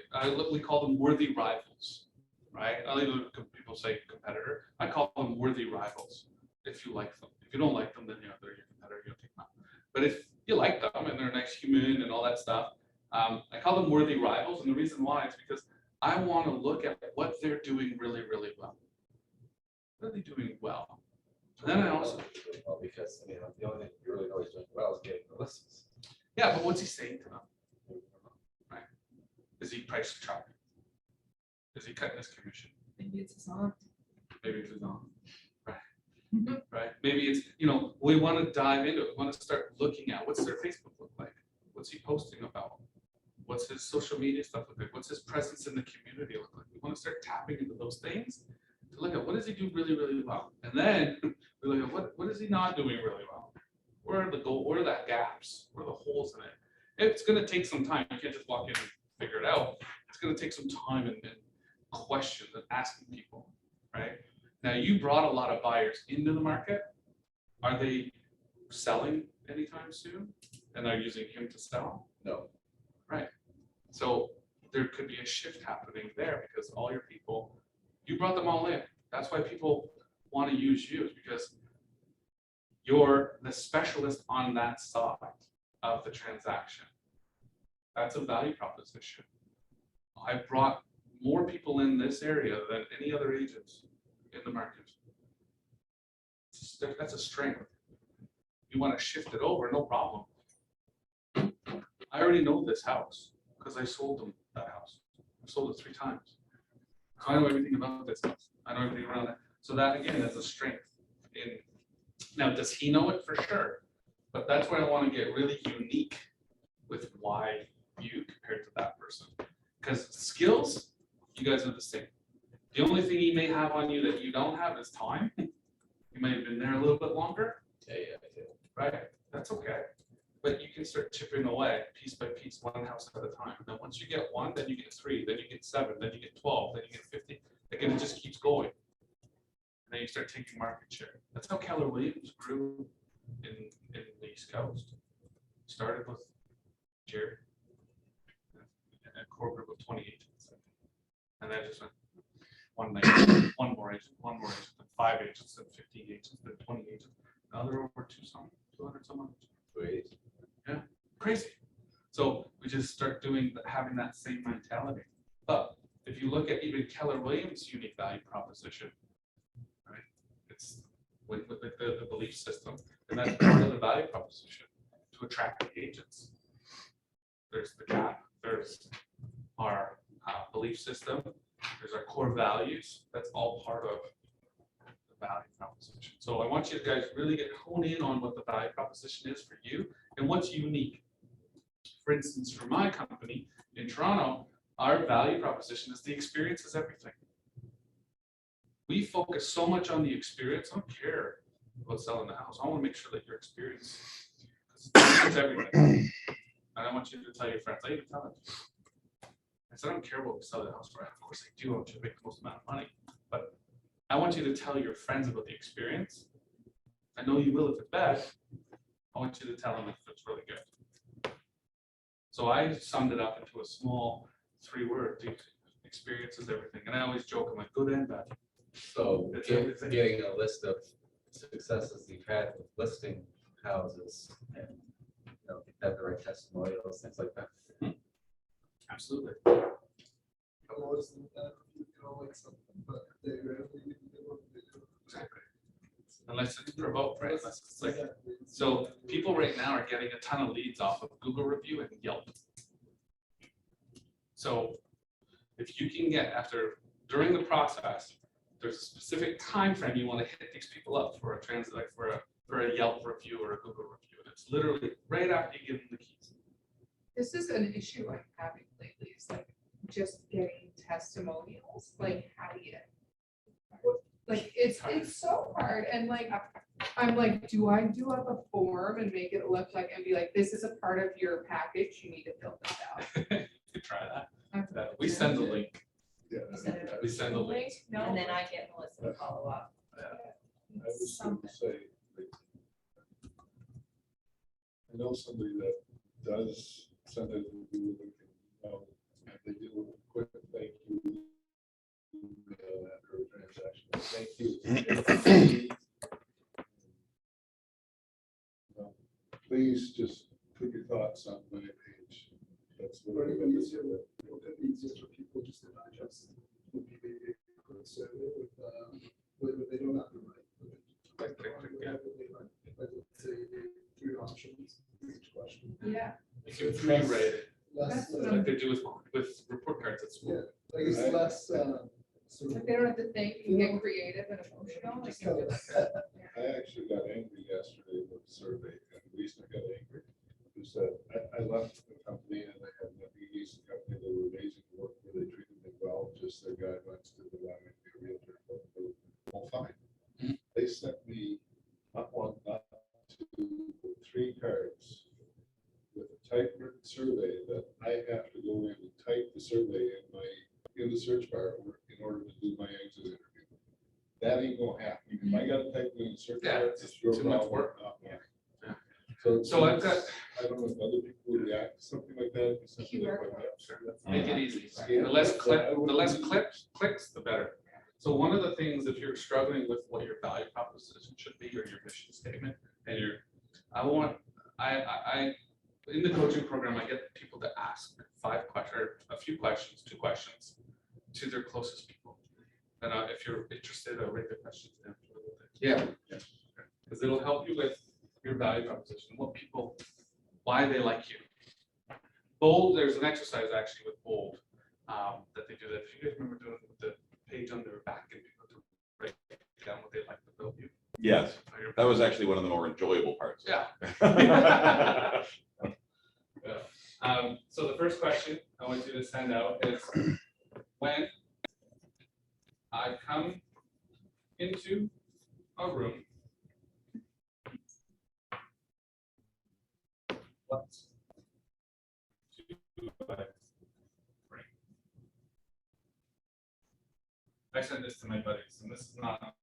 We call them worthy rivals, right? I like people say competitor. I call them worthy rivals. If you like them, if you don't like them, then they're your competitor. You'll take them out. But if you like them and they're a nice human and all that stuff, I call them worthy rivals. And the reason why is because I want to look at what they're doing really, really well. What are they doing well? And then I also, Well, because, I mean, the only thing you really know he's doing well is getting the listings. yeah, but what's he saying to them? Right? Is he price chopping? Is he cutting his commission? Maybe it's a song. Maybe it's not. Right. Right. Maybe it's, we want to dive into it. We want to start looking at what's their Facebook look like? What's he posting about? What's his social media stuff look like? What's his presence in the community look like? We want to start tapping into those things to look at what does he do really, really well? And then we look at what is he not doing really well? Where are the gaps? Where are the holes in it? It's going to take some time. You can't just walk in and figure it out. It's going to take some time and questions and asking people, right? Now, you brought a lot of buyers into the market. Are they selling anytime soon? And are using him to sell? No. Right. So there could be a shift happening there because all your people, you brought them all in. That's why people want to use you, is because you're the specialist on that side of the transaction. That's a value proposition. I brought more people in this area than any other agents in the market. That's a strength. You want to shift it over, no problem. I already know this house because I sold them that house. I sold it 3 times. So I know everything about this house. I know everything around it. So that again is a strength. Now, does he know it? For sure. But that's where I want to get really unique with why you compared to that person. Because skills, you guys are the same. The only thing he may have on you that you don't have is time. You might have been there a little bit longer. Yeah, I do. Right? That's okay. But you can start chipping away piece by piece, one house at a time. And then once you get 1, then you get 3, then you get 7, then you get 12, then you get 50. Again, it just keeps going. And then you start taking market share. That's how Keller Williams grew in the East Coast. Started with Jerry, a core group of 20 agents. And then just went one more agent, then 5 agents, then 50 agents, then 20 agents. Now they're over 200 some agents. Great. Yeah, crazy. So we just start having that same mentality. But if you look at even Keller Williams' unique value proposition, right? It's with the belief system, and that's part of the value proposition to attract the agents. There's the gap. There's our belief system, There's our core values. That's all part of the value proposition. So I want you guys really get honed in on what the value proposition is for you and what's unique. For instance, for my company in Toronto, our value proposition is the experience is everything. We focus so much on the experience. I don't care about selling the house. I want to make sure that your experience is everything. And I want you to tell your friends. I even tell them. I said, I don't care what we sell the house for. Of course, I do. I want you to make the most amount of money. But I want you to tell your friends about the experience. I know you will if it's bad. I want you to tell them if it's really good. So I summed it up into a small 3-word. Experience is everything. And I always joke, I'm like, good and bad. So It's everything. getting a list of successes you've had with listing houses and, you know, if you have the right testimonials, things like that. Absolutely. Otherwise, you know, like something, but they rarely even do what they do. Exactly. Unless it's provoked, right? Unless it's like, Exactly. so people right now are getting a ton of leads off of Google review and Yelp. So if you can get during the process, there's a specific time frame you want to hit these people up for a transit, like for a Yelp review or a Google review. And it's literally right after you give them the keys. This is an issue I'm having lately, is like just getting testimonials, like how do you? Like, it's so hard, and like, I'm like, do I do up a form and make it look like, and be like, this is a part of your package, you need to fill this out? You could try that. We send the link. Yeah. We send the link. No. And then I get Melissa to follow up. I was going to say, like, I know somebody that does send it to do and they do a quick thank you after a transaction. Thank you. Please just put your thoughts on my page. That's what Or I even easier, it could be easier for people just to digest. Would be maybe a quick survey with they don't have to write. Like, Yeah. like, let's say 3 options, each question. Yeah, You can pre-rate it, Less, That's what like they do with report cards at school. like it's less, sort of. like they don't have to think, you can get creative and emotional, like Just you can kind do of- like. I actually got angry yesterday with the survey, and the reason I got angry was that I left the company and I had an decent company. They were amazing to work for. They treated me well, just their guidelines to allow me to be a realtor. Well, fine. They sent me not 1, not 2, but 3 cards with a typewritten survey that I have to go in and type the survey in the search bar in order to do my exit interview. That ain't gonna happen. If I gotta type it in the search Yeah, bar, it's it's your too much problem, work. not mine. Yeah. So I've got, I don't know if other people would react to something like that. if something QR like that. Sure. Make it easy. Scan The less it, click, I the wouldn't less use it. clicks, the better. So one of the things, if you're struggling with what your value proposition should be or your mission statement, and in the coaching program, I get people to ask 5 questions, or a few questions, 2 questions to their closest people. And if you're interested, I'll write the questions down. Yeah. Because it'll help you with your value proposition, why they like you. Bold, there's an exercise actually with Bold that they do that. If you guys remember doing it with the page on their back and people to write down what they like about you. Yes, that was actually one of the more enjoyable parts. Yeah. So the first question I want you to send out is, when I come into a room, what do I bring? I send this to my buddies, and this is not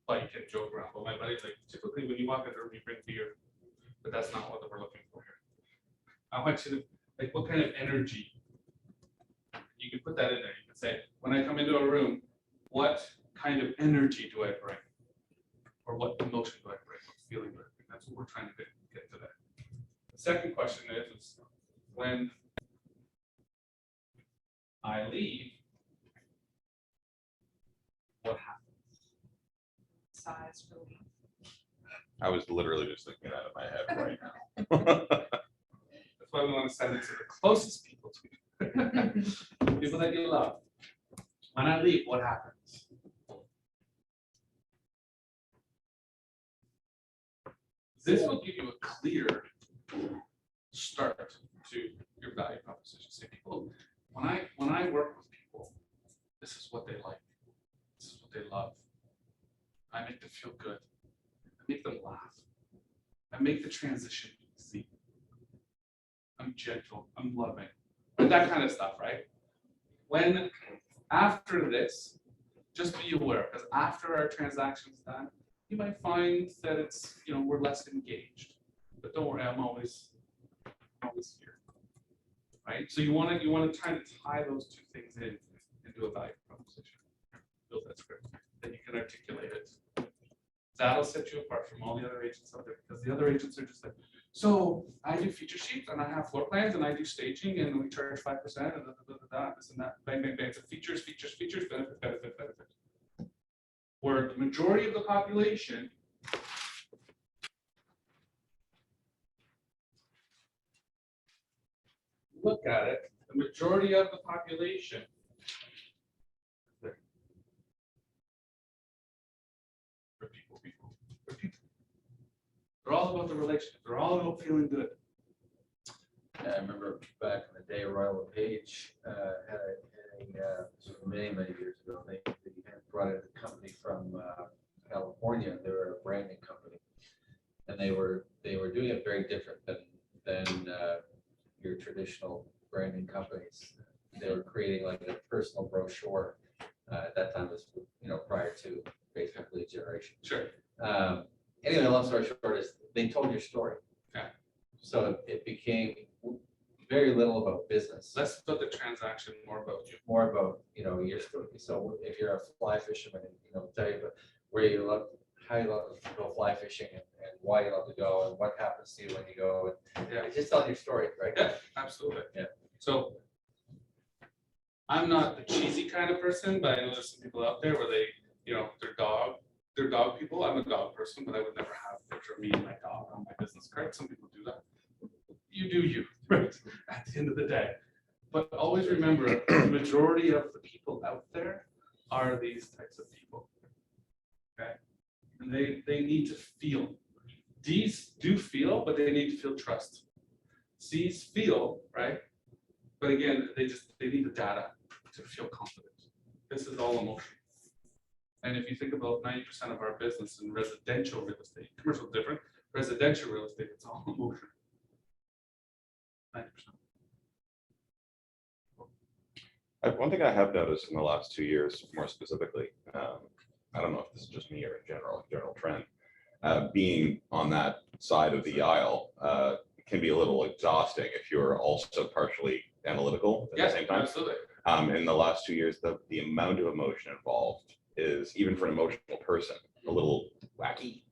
like you can joke around, but my buddies, like, typically when you walk in a room, you bring beer, but that's not what we're looking for here. I want you to, like, what kind of energy? You can put that in there. You can say, when I come into a room, what kind of energy do I bring? Or what emotion do I bring? What feeling do I bring? That's what we're trying to get to that. The second question is when I leave, what happens? Size relief. I was literally just thinking that in my head right now. That's why we want to send it to the closest people to you. People that you love. When I leave, what happens? This will give you a clear start to your value proposition. Say, people, when I work with people, this is what they like. This is what they love. I make them feel good. I make them laugh. I make the transition easy. I'm gentle. I'm loving. Like that kind of stuff, right? When after this, just be aware, because after our transaction's done, you might find that it's, we're less engaged. But don't worry, I'm always here. Right? So you want to try to tie those two things in into a value proposition. Build that script. Then you can articulate it. That'll set you apart from all the other agents out there, because the other agents are just like, so I do feature sheets and I have floor plans and I do staging and we charge 5% and this and that, bang, bang, bang. So features, benefit. Where the majority of the population look at it, the majority of the population they're all about the relationship. They're all about feeling good. I remember back in the day, Royal LePage had many years ago, they had brought in a company from California. They were a branding company, and they were doing it very different than your traditional branding companies. They were creating like a personal brochure. At that time, was prior to Facebook lead generation. Sure. Anyway, long story short is they told your story. Okay. So it became very little about business. Less about the transaction, more about you. More about, your story. So if you're a fly fisherman, tell you about where you love, how you love to go fly fishing and why you love to go and what happens to you when you go. And Yeah. just tell your story, right? Yeah, absolutely. Yeah. So I'm not the cheesy kind of person, but I know there's some people out there where they, they're dog people. I'm a dog person, but I would never have a picture of me and my dog on my business card. Some people do that. You do you, right? At the end of the day. But always remember, the majority of the people out there are these types of people. Okay? And they need to feel. D's do feel, but they need to feel trust. C's feel, right? But again, they need the data to feel confident. This is all emotion. And if you think about 90% of our business in residential real estate, commercial different, residential real estate, it's all emotion. 90%. One thing I have noticed in the last 2 years, more specifically, I don't know if this is just me or a general trend, being on that side of the aisle can be a little exhausting if you're also partially analytical at the same time. Absolutely. In the last 2 years, the amount of emotion involved is, even for an emotional person, a little wacky.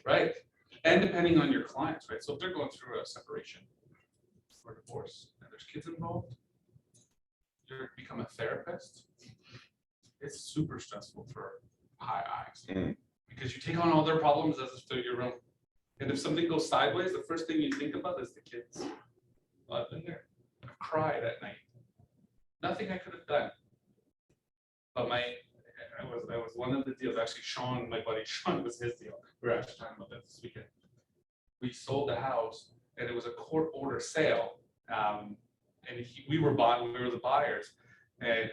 Right. And depending on your clients, right? So if they're going through a separation or divorce and there's kids involved, you become a therapist. It's super stressful for high eyes because you take on all their problems as if they're your own. And if something goes sideways, the first thing you think about is the kids. Well, I've been there. I've cried at night. Nothing I could have done. But that was one of the deals. Actually, Sean, my buddy Sean, was his deal. We were actually talking about that this weekend. We sold the house, and it was a court order sale. And we were the buyers, and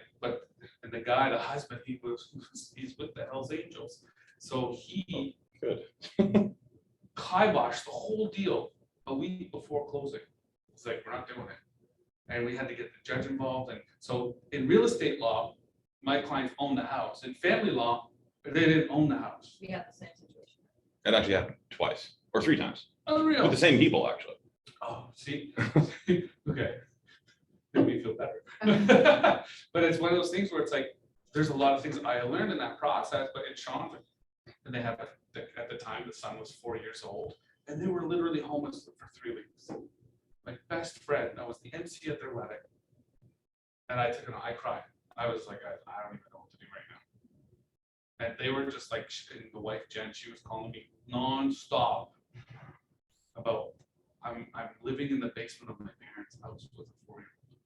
the guy, the husband, he's with the Hells Angels, so he kiboshed the whole deal a week before closing. It's like, we're not doing it, and we had to get the judge involved. And so in real estate law, my clients own the house. In family law, they didn't own the house. We had the same situation. It actually happened twice or 3 times Unreal. with the same people, actually. Oh, see, okay. Made me feel better. But it's one of those things where it's like, there's a lot of things I learned in that process, but in Sean, and they had, at the time, the son was 4 years old, and they were literally homeless for 3 weeks. My best friend, I was the MC at their wedding, and I cried. I was like, I don't even know what to do right now. And they were just like, and the wife, Jen, she was calling me nonstop about, I'm living in the basement of my parents' house with a 4-year-old.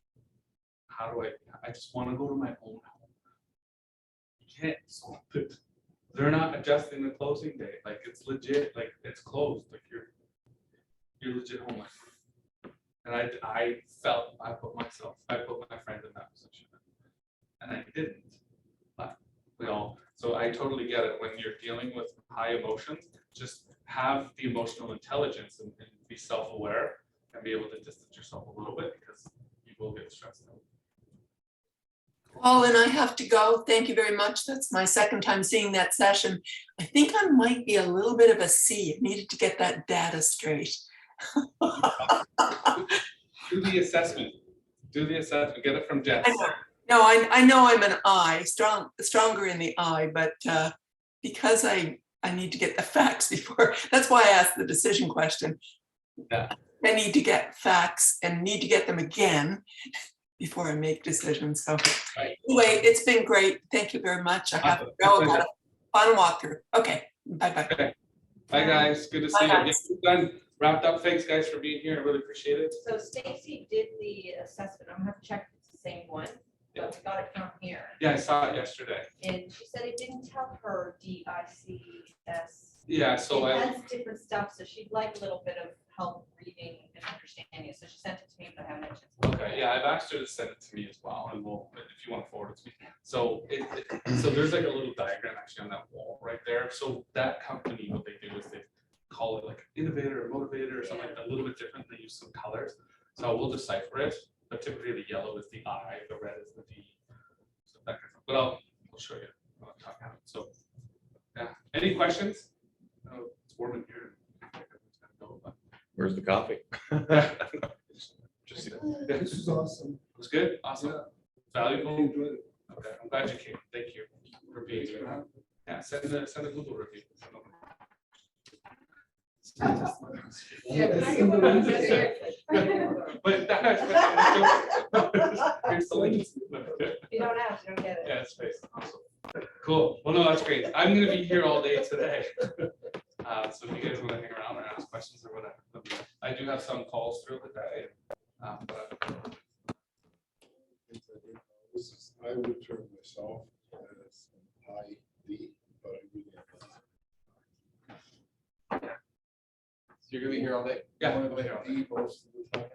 how do I just want to go to my own home. You can't swap it. They're not adjusting the closing date. Like it's legit, like it's closed, like you're legit homeless. And I put my friend in that position. And I didn't. But so I totally get it. When you're dealing with high emotions, just have the emotional intelligence and be self-aware and be able to distance yourself a little bit because you will get stressed out. Paul, and I have to go. Thank you very much. That's my second time seeing that session. I think I might be a little bit of a C. I needed to get that data straight. Do the assessment. Do the assessment. Get it from Jess. No, I know I'm an I, stronger in the I, but because I need to get the facts before, that's why I asked the decision question. Yeah. I need to get facts and need to get them again before I make decisions. So Right. Anyway, it's been great. Thank you very much. I have to go. I got a fun walkthrough. Okay, bye-bye. Okay. Bye, guys. Good to see you. Bye, Yeah, we're done. Wrapped up. Thanks, guys, for being here. I really appreciate it. So Stacy did the assessment. I'm gonna have to check if it's the same one, but we got it from here. Yeah, I saw it yesterday. And she said it didn't tell her DICS. Yeah, so It I, has different stuff, so she'd like a little bit of help reading and understanding it. So she sent it to me, but I haven't had a chance. okay, yeah, I've asked her to send it to me as well, and we'll, if you want to forward it to me. So so there's like a little diagram actually on that wall right there. So that company, what they do is they call it like innovator or motivator or something like that, a little bit different. They use some colors. So we'll decipher it, but typically the yellow is the I, the red is the D. So that kind of, but I'll show you. When I'm talking about it. So yeah, any questions? Oh, it's warm in here. Where's the coffee? Just, This was awesome. it was good, awesome, Yeah, I valuable. enjoyed it. Okay, I'm glad you came. Thank you for being here. Yeah, send a Google review. Yeah, It's I can put it on there. But that's. Here's the link. You don't have, you don't get it. Yeah, it's space. Awesome. Cool. Well, no, that's great. I'm gonna be here all day today. So if you guys want to hang around or ask questions or whatever, I do have some calls through the day. But I would term myself as an ID, but I really am not. So you're gonna be here all day? yeah, I'm I'll an be here all day. ID most of the time.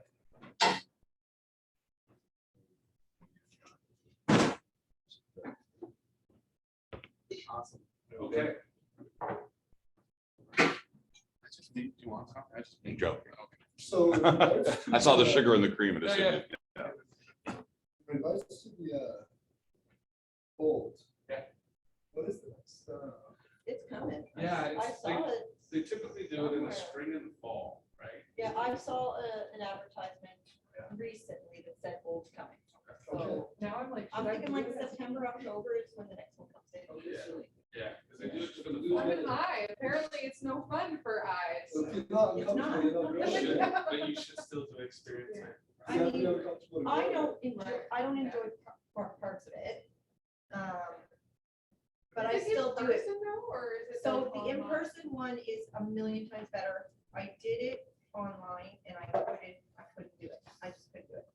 Awesome. Okay. I just need, do you want some? I just I'm joking. Okay. So. in regards to I saw the sugar and the cream and Yeah, assumed. In regards to the bold. Yeah. What is this? It's coming. Yeah, I it's, saw it. they typically do it in the somewhere. spring and the fall, right? Yeah, I saw an advertisement Yeah. recently that said Old's coming. Okay. So Now I'm like. I'm should I thinking do like this? September, October is when the next one comes in usually. Yeah, because they do it for the I'm an fall. eye. Apparently it's no fun for eyes. So if you're not It's uncomfortable, you're not You really. should, but you should still do experience it. I You have to be mean, uncomfortable to I go don't enjoy, Right. I don't enjoy parts of it. But I Is it in still do it. person though, or is it? So like the online? in-person one is a million times better. I did it online and I couldn't do it. I just couldn't do it.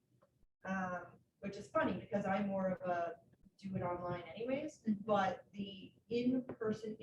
Which is funny because I'm more of a do it online anyways, but the in-person